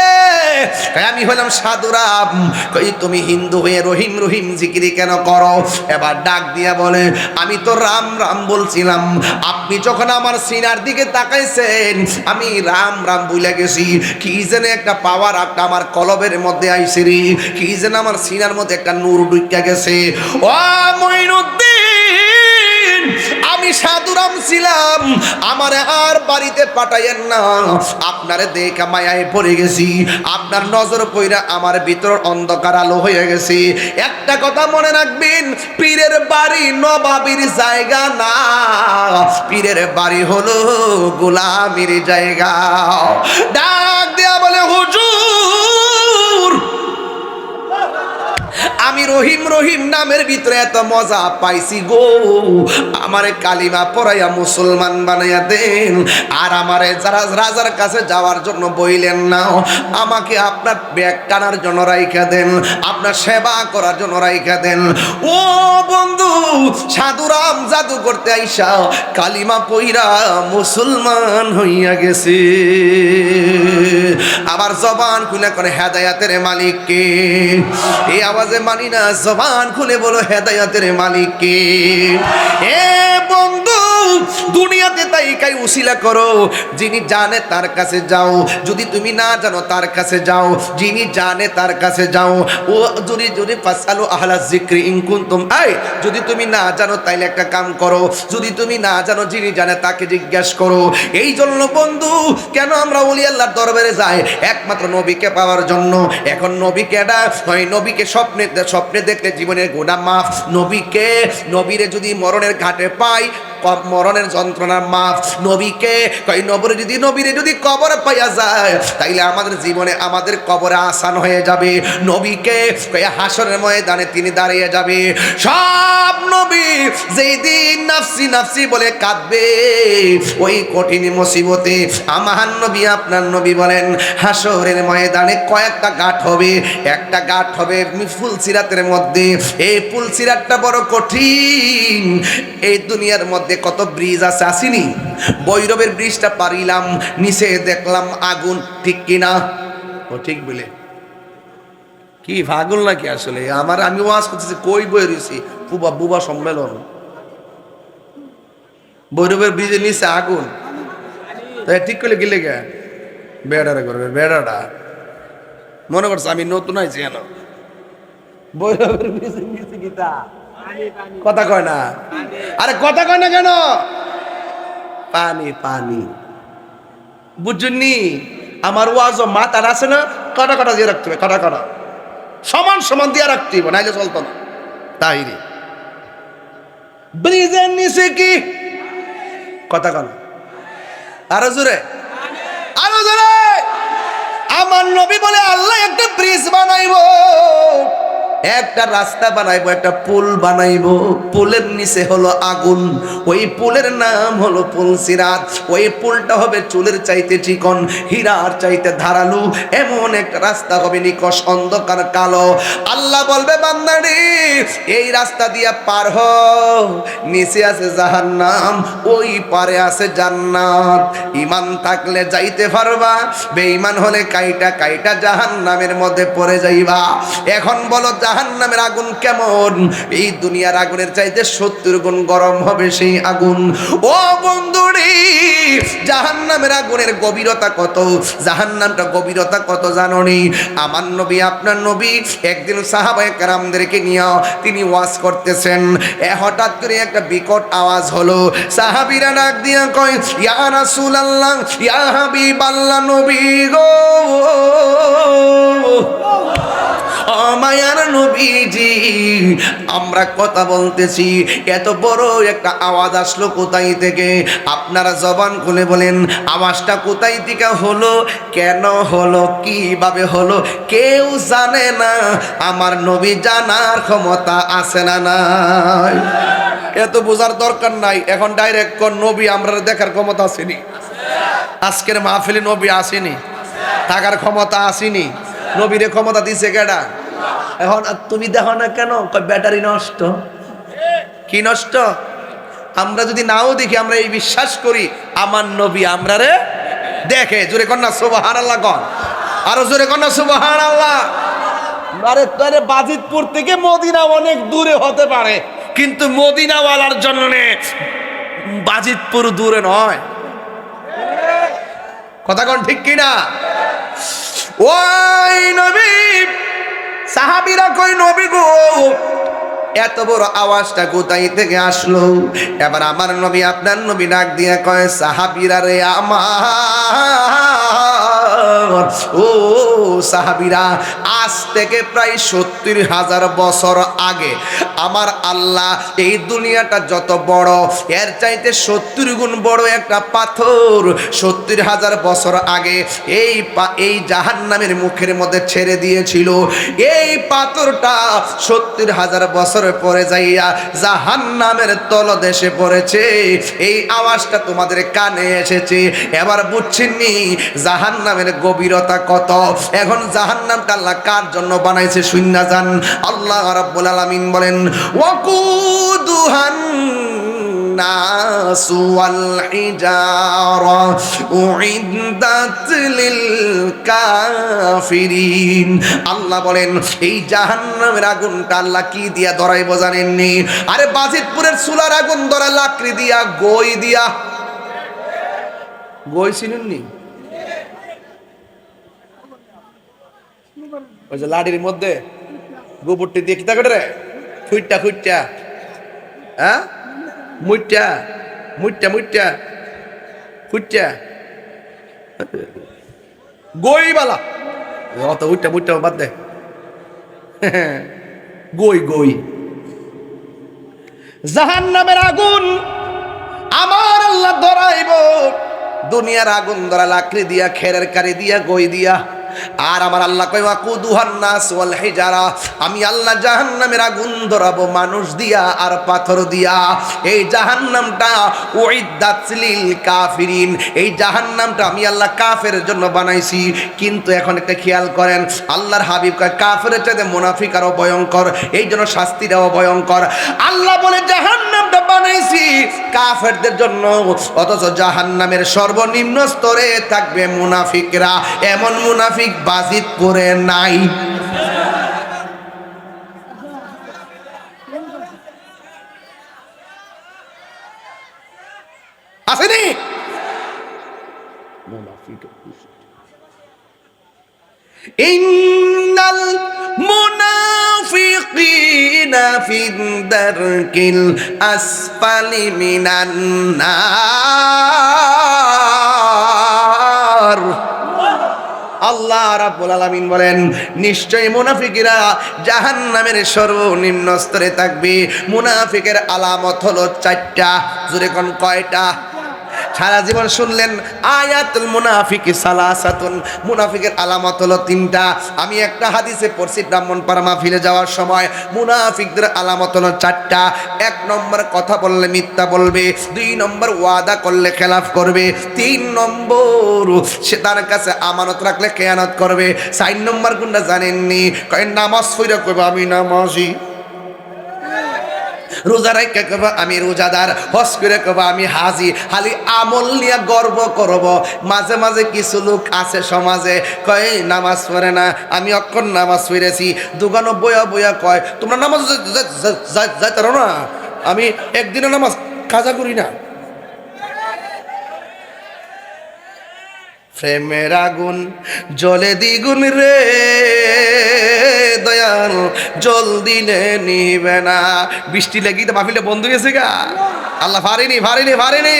আমি হলাম সাধুরাম। কই তুমি হিন্দু হয়ে রহিম রহিম জিকিরি কেন করো? এবার ডাক দিয়া বলে আমি তো রাম রাম বলছিলাম, আপনি যখন আমার সিনার দিকে তাকাইছেন আমি রাম রাম ভুলে গেছি। কি যেন একটা পাওয়ার একটা আমার কলবের মধ্যে আইছে রে, কি যেন আমার সিনার মধ্যে একটা নূর ঢুকে গেছে। ও মঈনুদ্দিন, আমি সাধুরাম ছিলাম, আমারে আর বাড়িতে পাঠাইয়েন না, আপনারে দেখা মায়ায় পড়ে গেছি, আপনার নজর পইরা আমার ভিতর অন্ধকার আলো হয়ে গেছে। একটা কথা মনে রাখবেন, পীরের বাড়ি নবাবির জায়গা না, পীরের বাড়ি হলো গোলামির জায়গা। ডাক দেয়া বলে হুজুর, আমি রহিম রহিম নামের ভিতরে এত মজা পাইছি গো, আমারে কালিমা পড়াইয়া মুসলমান বানাইয়া দেন, আর আমারে যারা রাজার কাছে যাওয়ার জন্য বইলেন না, আমাকে আপনার ব্যাগ টানার জন্য রাইখা দেন, আপনার সেবা করার জন্য রাইখা দেন। ও বন্ধু, সাধুরাম জাদু করতে আইসা কালিমা পইরা মুসলমান হইয়া গেছে। আবার জবান খুলে করে হেদায়াতের মালিক কে? এই আওয়াজে মানি না, জবান খুলে বলো হেদায়াতের মালিক কে? এ বন্ধু, দুনিয়াতে তাই কাই উসিলা করো, যিনি জানে তার কাছে যাও, যদি তুমি না জানো তার কাছে যাও, যিনি জানে তার কাছে যাও। ও যদি যদি ফাসালু আহলা যিকরি ইন কুনতুম, আই যদি তুমি না জানো তাইলে একটা কাম করো, যদি তুমি না জানো যিনি জানে তাকে জিজ্ঞাসা করো। এই জন্য বন্ধু, কেন আমরা ওলি আল্লাহর দরবারে যাই? একমাত্র নবীকে পাওয়ার জন্য। এখন নবীকে এটা হয়, নবীকে স্বপ্নে স্বপ্নে দেখলে জীবনের গুনাহ মাফ, নবীকে নবীরে যদি মরণের ঘাটে পাই মরণের যন্ত্রণা মাফ, নবীকে কই নবরে যদি নবীরে যদি কবরে পাইয়া যায় তাইলে আমাদের জীবনে আমাদের কবরে আসান হয়ে যাবে। নবীকে কই হাসরের ময়দানে তিনি দাঁড়িয়ে যাবে। সব নবী যেই দিন নাফসি নাফসি বলে কাঁদবে, ওই কঠিন মুসিবতে আমার নবী আপনার নবী বলেন হাসরের ময়দানে কয়েকটা ঘাট হবে, একটা ঘাট হবে ফুলসিরাতের মধ্যে। এই ফুলসিরাতটা বড় কঠিন। এই দুনিয়ার মধ্যে কত ব্রিজ আছে, আসিনি? বৈরবের ব্রিজটা পারিলাম, নিচে দেখলাম আগুন, ঠিক কিনা? ও ঠিক বলে কি পাগল নাকি আসলে? আমি ওয়াজ করতেছি, কই বই রয়েছি বুবা বুবা সম্মেলন, বৈরবের ব্রিজের নিচে আগুন, তাই ঠিক করলে গেলে গে বেড়ারা করবে, বেড়াটা মনে করছে আমি নতুন আইছি কেন? বৈরবের ব্রিজের নিচে গীতা কথা কয় না, আরে কথা কয় না কেন? পানি পানি, বুঝুননি? আমার ওয়াজ মাথার আছে না, কাটা কাটা দিয়ে রাখতে হবে, কাটা কাটা সমান সমান দিয়ে রাখতে হবে, নাইলে চলতো না। তাই রে ব্রিজের নিচে কি কথা কন, আরো জোরে, আরো জোরে। আমার নবী বলে আল্লাহ একটা ব্রিজ বানাইবো, একটা রাস্তা বানাইবো, একটা পুল বানাইবো, পুলের নিচে হলো আগুন, ওই পুলের নাম হলো ফুলসিরাত। ওই পুলটা হবে চুলের চাইতে চিকন, হীরার চাইতে ধারালু, এমন একটা রাস্তা হবে নিকষ অন্ধকার কালো। আল্লাহ বলবে বান্দারে এই রাস্তা দিয়া পার হ, নিচে আছে জাহান্নাম, ওই পারে আছে জান্নাত। ঈমান থাকলে যাইতে পারবা, বেঈমান হলে কাইটা কাইটা জাহান্নামের মধ্যে পড়ে যাইবা। এখন বলো জাহান্নামের আগুন কেমন? এই দুনিয়ার আগুনের চাইতে 70 গুণ গরম হবে সেই আগুন। ও বন্ধুরে, জাহান্নামের আগুনের গভীরতা কত, জাহান্নামটা গভীরতা কত জানো নি? আমার নবী আপনার নবী একদিন সাহাবায়ে কেরামদেরকে নিয়ে তিনি ওয়াজ করতেছেন, হঠাৎ করে একটা বিকট আওয়াজ হলো। সাহাবীরা ডাক দিয়া কয় ইয়া রাসূলুল্লাহ, ইয়া হাবিবাল্লাহ, নবী গো, মায়ার নবীজি, আমরা কথা বলতেছি, এত বড় একটা আওয়াজ আসলো কোথায় থেকে? আপনারা জবান খুলে বলেন আওয়াজটা কোথায় থেকে হলো, কেন হলো, কিভাবে হলো? কেউ জানে না। আমার নবী জানার ক্ষমতা আছে না নাই? এত বোঝার দরকার নাই, এখন ডাইরেক্ট কোন নবী আমরা দেখার ক্ষমতা আসেনি? আজকের মাহফিলে নবী আসেনি, থাকার ক্ষমতা আসেনি, নবীরে ক্ষমতা দিছে কেডা? এখন তুমি দেখো না কেন? ব্যাটারি নষ্ট। কি নষ্ট? আমরা যদি নাও দেখি, আমরা এই বিশ্বাস করি আমার নবী আমরা রে দেখে। জোরে কন্যা সুবহানাল্লাহ কন, আরো জোরে কন্যা সুবহানাল্লাহ। আরে তারে বাজিতপুর থেকে মদিনা অনেক দূরে হতে পারে, কিন্তু মদিনাওয়ালার জন্য বাজিতপুর দূরে নয়। কথা কোন ঠিক কিনা? ওই নবী, সাহাবীরা কই নবী গো এত বড় আওয়াজটা কোথায় থেকে আসলো? এবার আমার নবী আপনার নবী ডাক দিয়ে কয়, সাহাবীরা রে আমার, ও সাহাবীরা, আজ থেকে প্রায় 70,000 বছর আগে আমার আল্লাহ এই দুনিয়াটা যত বড়, এর চাইতে 70 গুণ বড় একটা পাথর 70,000 বছর আগে এই জাহান্নামের মুখের মধ্যে ছেড়ে দিয়েছিল। এই পাথরটা 70,000 বছর পরে যাইয়া জাহান্নামের তলদেশে পড়েছে। এই আওয়াজটা তোমাদের কানে এসেছে, এবার বুঝছেননি জাহান্নামের গভীরতা কত। এখন জাহান্নামটা আল্লাহ কার জন্য বানাইছে শুননা যান। আল্লাহ রাব্বুল আলামিন বলেন, ওয়াকুদুহান নাসু ওয়াল হিজারা উইদ্দাত লিল কাফিরিন। আল্লাহ বলেন এই জাহান্নামের আগুনটা আল্লাহ কি দিয়া ধরাইব জানেননি? আরে বাজিতপুরের চুলার আগুন ধরা লাকড়ি দিয়া, গই দিয়া। গই চিনেননি? ওই যে লাড়ির মধ্যে গোবরটি দিয়ে কি থাকে রে, খুইটটা খুইটটা, হ্যাঁ মুইটটা মুইটটা মুইটটা খুইটটা গই বালা, অত উইটটা মুইটটা বাদ দে, গই গই। জাহান্নামের আগুন আমার আল্লাহ ধরাইব, দুনিয়ার আগুন ধরা লাকড়ি দিয়া, খেরের কারি দিয়া, গই দিয়া। আর আমার আল্লাহ কয় ওয়াকুদুহান নাস ওয়াল হিজারা, আমি আল্লাহ জাহান্নামের আগুন ধরাবো মানুষ দিয়া আর পাথর দিয়া। এই জাহান্নামটা উইদ্দাত লিল কাফিরিন, এই জাহান্নামটা আমি আল্লাহ কাফের জন্য বানাইছি। কিন্তু এখন একটা খেয়াল করেন, আল্লাহর হাবিব কয় কাফেরের চাইতে মুনাফিক আরো ভয়ঙ্কর, এই জন্য শাস্তিটাও ভয়ঙ্কর। আল্লাহ বলে জাহান্নামটা বানাইছি কাফেরদের জন্য, অথচ জাহান্নামের সর্বনিম্ন স্তরে থাকবে মুনাফিকরা। এমন মুনাফিক বাজিতপুরে নাই। আসেনি? ইন্নাল মুনাফিকিনা ফিদ দারকিল আসফালি মিনান নার। আল্লাহ রাব্বুল আলামিন বলেন নিশ্চয়ই মুনাফিকরা জাহান্নামের সর্বনিম্ন স্তরে থাকবে। মুনাফিকের আলামত হলো 4টা। জোরে কোন কয়টা? সারা জীবন শুনলেন আয়াতুল মুনাফিকি সালাসাতুন, মুনাফিকের আলামত হলো 3টা। আমি একটা হাদিসে পড়ছি ব্রাহ্মণপাড়া মাহফিলে যাওয়ার সময়, মুনাফিকদের আলামত হলো 4টা। 1 নম্বর কথা বললে মিথ্যা বলবে, 2 নম্বর ওয়াদা করলে খেলাফ করবে, 3 নম্বর সে তার কাছে আমানত রাখলে খেয়ানত করবে, 4 নম্বর কোনটা জানেননি? কয় নামাজ পড়ে কইবে আমি নামাজি, রোজা রাখে কবা আমি রোজাদার, হজ করে কবা আমি হাজি। খালি আমল নিয়ে গর্ব করব। মাঝে মাঝে কিছু লোক আছে সমাজে কয় নামাজ পড়ে না, আমি অক্ষর নামাজ পড়েছি। দোকানে বয়া বয়া কয় তোমরা নামাজ যাইতে পারো না, আমি একদিনও নামাজ কাজা করি না। প্রেমের আগুন জলে দ্বিগুণ রে দয়াল, জল দিলে নিবে না। বৃষ্টি লেগে তো মাহফিলটা বন্ধ গেছে গা। আল্লাহ ফারেনি ফারেনি ফারেনি।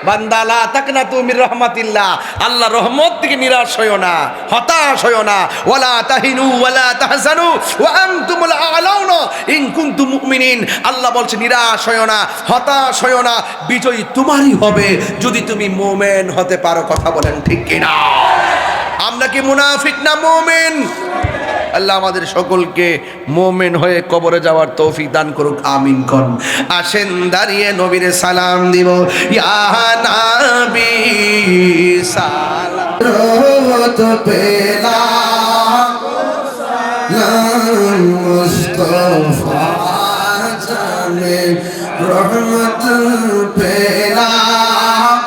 বান্দা লা তাকনাতু মির রাহমাতিল্লাহ, আল্লাহ রহমত থেকে নিরাশ হইও না, হতাশ হইও না। ওয়ালা তাহিনু ওয়ালা তাহজানু ওয়া আনতুমুল আ'লাউনা ইন কুনতুম মুমিনিন। আল্লাহ বলছে নিরাশ হইও না, হতাশ হইও না, বিজয় তোমারই হবে যদি তুমি মুমিন হতে পারো। কথা বলেন ঠিক কিনা? আমরা কি মুনাফিক না মুমিন? আল্লাহ আমাদের সকলকে মুমিন হয়ে কবরে যাওয়ার তৌফিক দান করুক, আমিন কোন। আসেন দাঁড়িয়ে নবীর সালাম দিব। ইয়া নবী সালাম রহমত পেলাম, মুস্তাফা জানে রহমত পেলাম,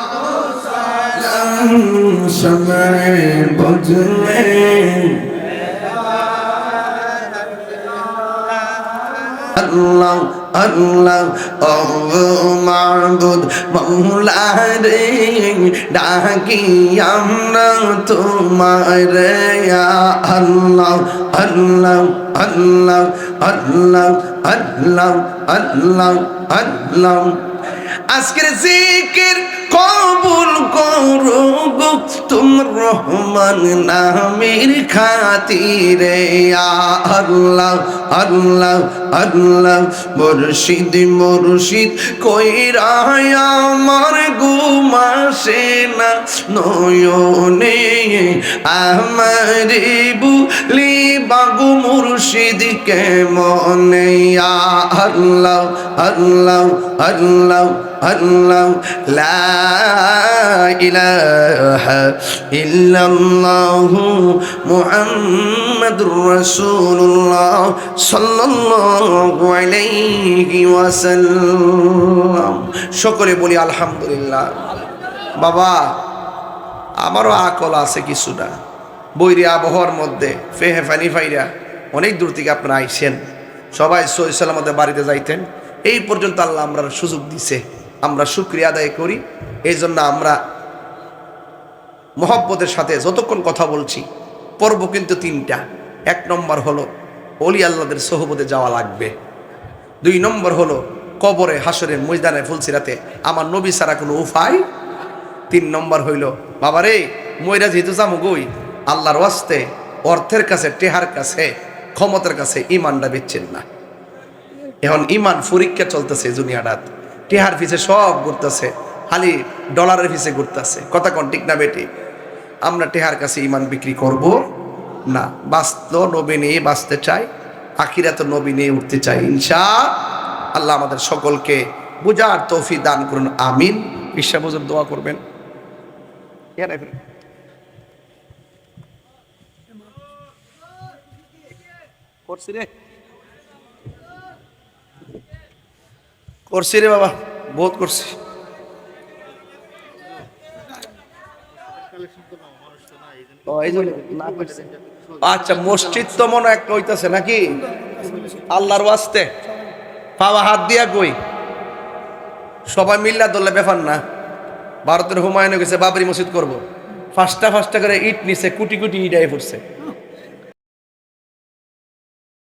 समय बदले अल्लाह अल्लाह ओ माबुद मौला रे डाकी আমরা তোমারে या अल्लाह अल्लाह अल्लाह अल्लाह अल्लाह अल्लाह अल्लाह আজকের জিকির কবুল করো গো তোমার রহমান নামের খাতিরে ইয়া আল্লাহ আল্লাহ আল্লাহ মুর্শিদ মুর্শিদ কইরা আমার ঘুমাসে না নয়নে আমার বুলি বাগু মুর্শিদ কেমনে ইয়া আল্লাহ আল্লাহ আল্লাহ আল্লাহ লা ইলাহা ইল্লাল্লাহু মুহাম্মাদুর রাসূলুল্লাহ সাল্লাল্লাহু আলাইহি ওয়াসাল্লাম। সকলে বলি আলহামদুলিল্লাহ। বাবা আমারও আকল আছে কিছুটা, বৈরী আবহাওয়ার মধ্যে ফেহে ফানি ফাইরা অনেক দূর থেকে আপনারা আইছেন, সবাই সহি সালামতে বাড়িতে যাইতেন, এই পর্যন্ত আল্লাহ আমরা সুযোগ দিছে, আমরা শুকরিয়া আদায় করি। এই জন্য আমরা মহব্বতের সাথে যতক্ষণ কথা বলছি, পর্ব কিন্তু তিনটা। এক নম্বর হলো ওলি আল্লাহদের সোহবতে যাওয়া লাগবে। দুই নম্বর হলো কবরে হাসরে ময়দানে ফুলসিরাতে আমার নবী ছাড়া কোনো উপায়। তিন নম্বর হইল বাবারে ময়রা যেহেতু যামু গই আল্লাহর ওয়াস্তে অর্থের কাছে, টেহার কাছে, ক্ষমতার কাছে ইমানটা বেচছেন না। এখন ইমান পরীক্ষা চলতেছে দুনিয়াটাত, টেহার পিছে সব ঘুরতেছে, খালি ডলারের পিছে ঘুরতেছে। কথা কোন ঠিক না বেটি? আমরা টেহার কাছে ইমান বিক্রি করব না। বাঁচত নবী নিয়ে বাঁচতে চাই, আখিরাত নবী নিয়ে উঠতে চাই ইনশাআল্লাহ। আমাদের সকলকে বুঝার তৌফিক দান করুন, আমিন। বিশ্বাস বুঝুন, দোয়া করবেন। করছি রে বাবা, বহুত করছি। আচ্ছা, মসজিদ তো মনে একটা হইতেছে নাকি আল্লাহর ওয়াস্তে? পাওয়া হাত দিয়া কই সবাই মিল্লা দোল্লা ব্যাপার না। ভারতের হুমায়ুন গেছে বাবরি মসজিদ করব, ফাস্টা করে ইট নিছে, কুটি কুটি ইট আই পড়ছে।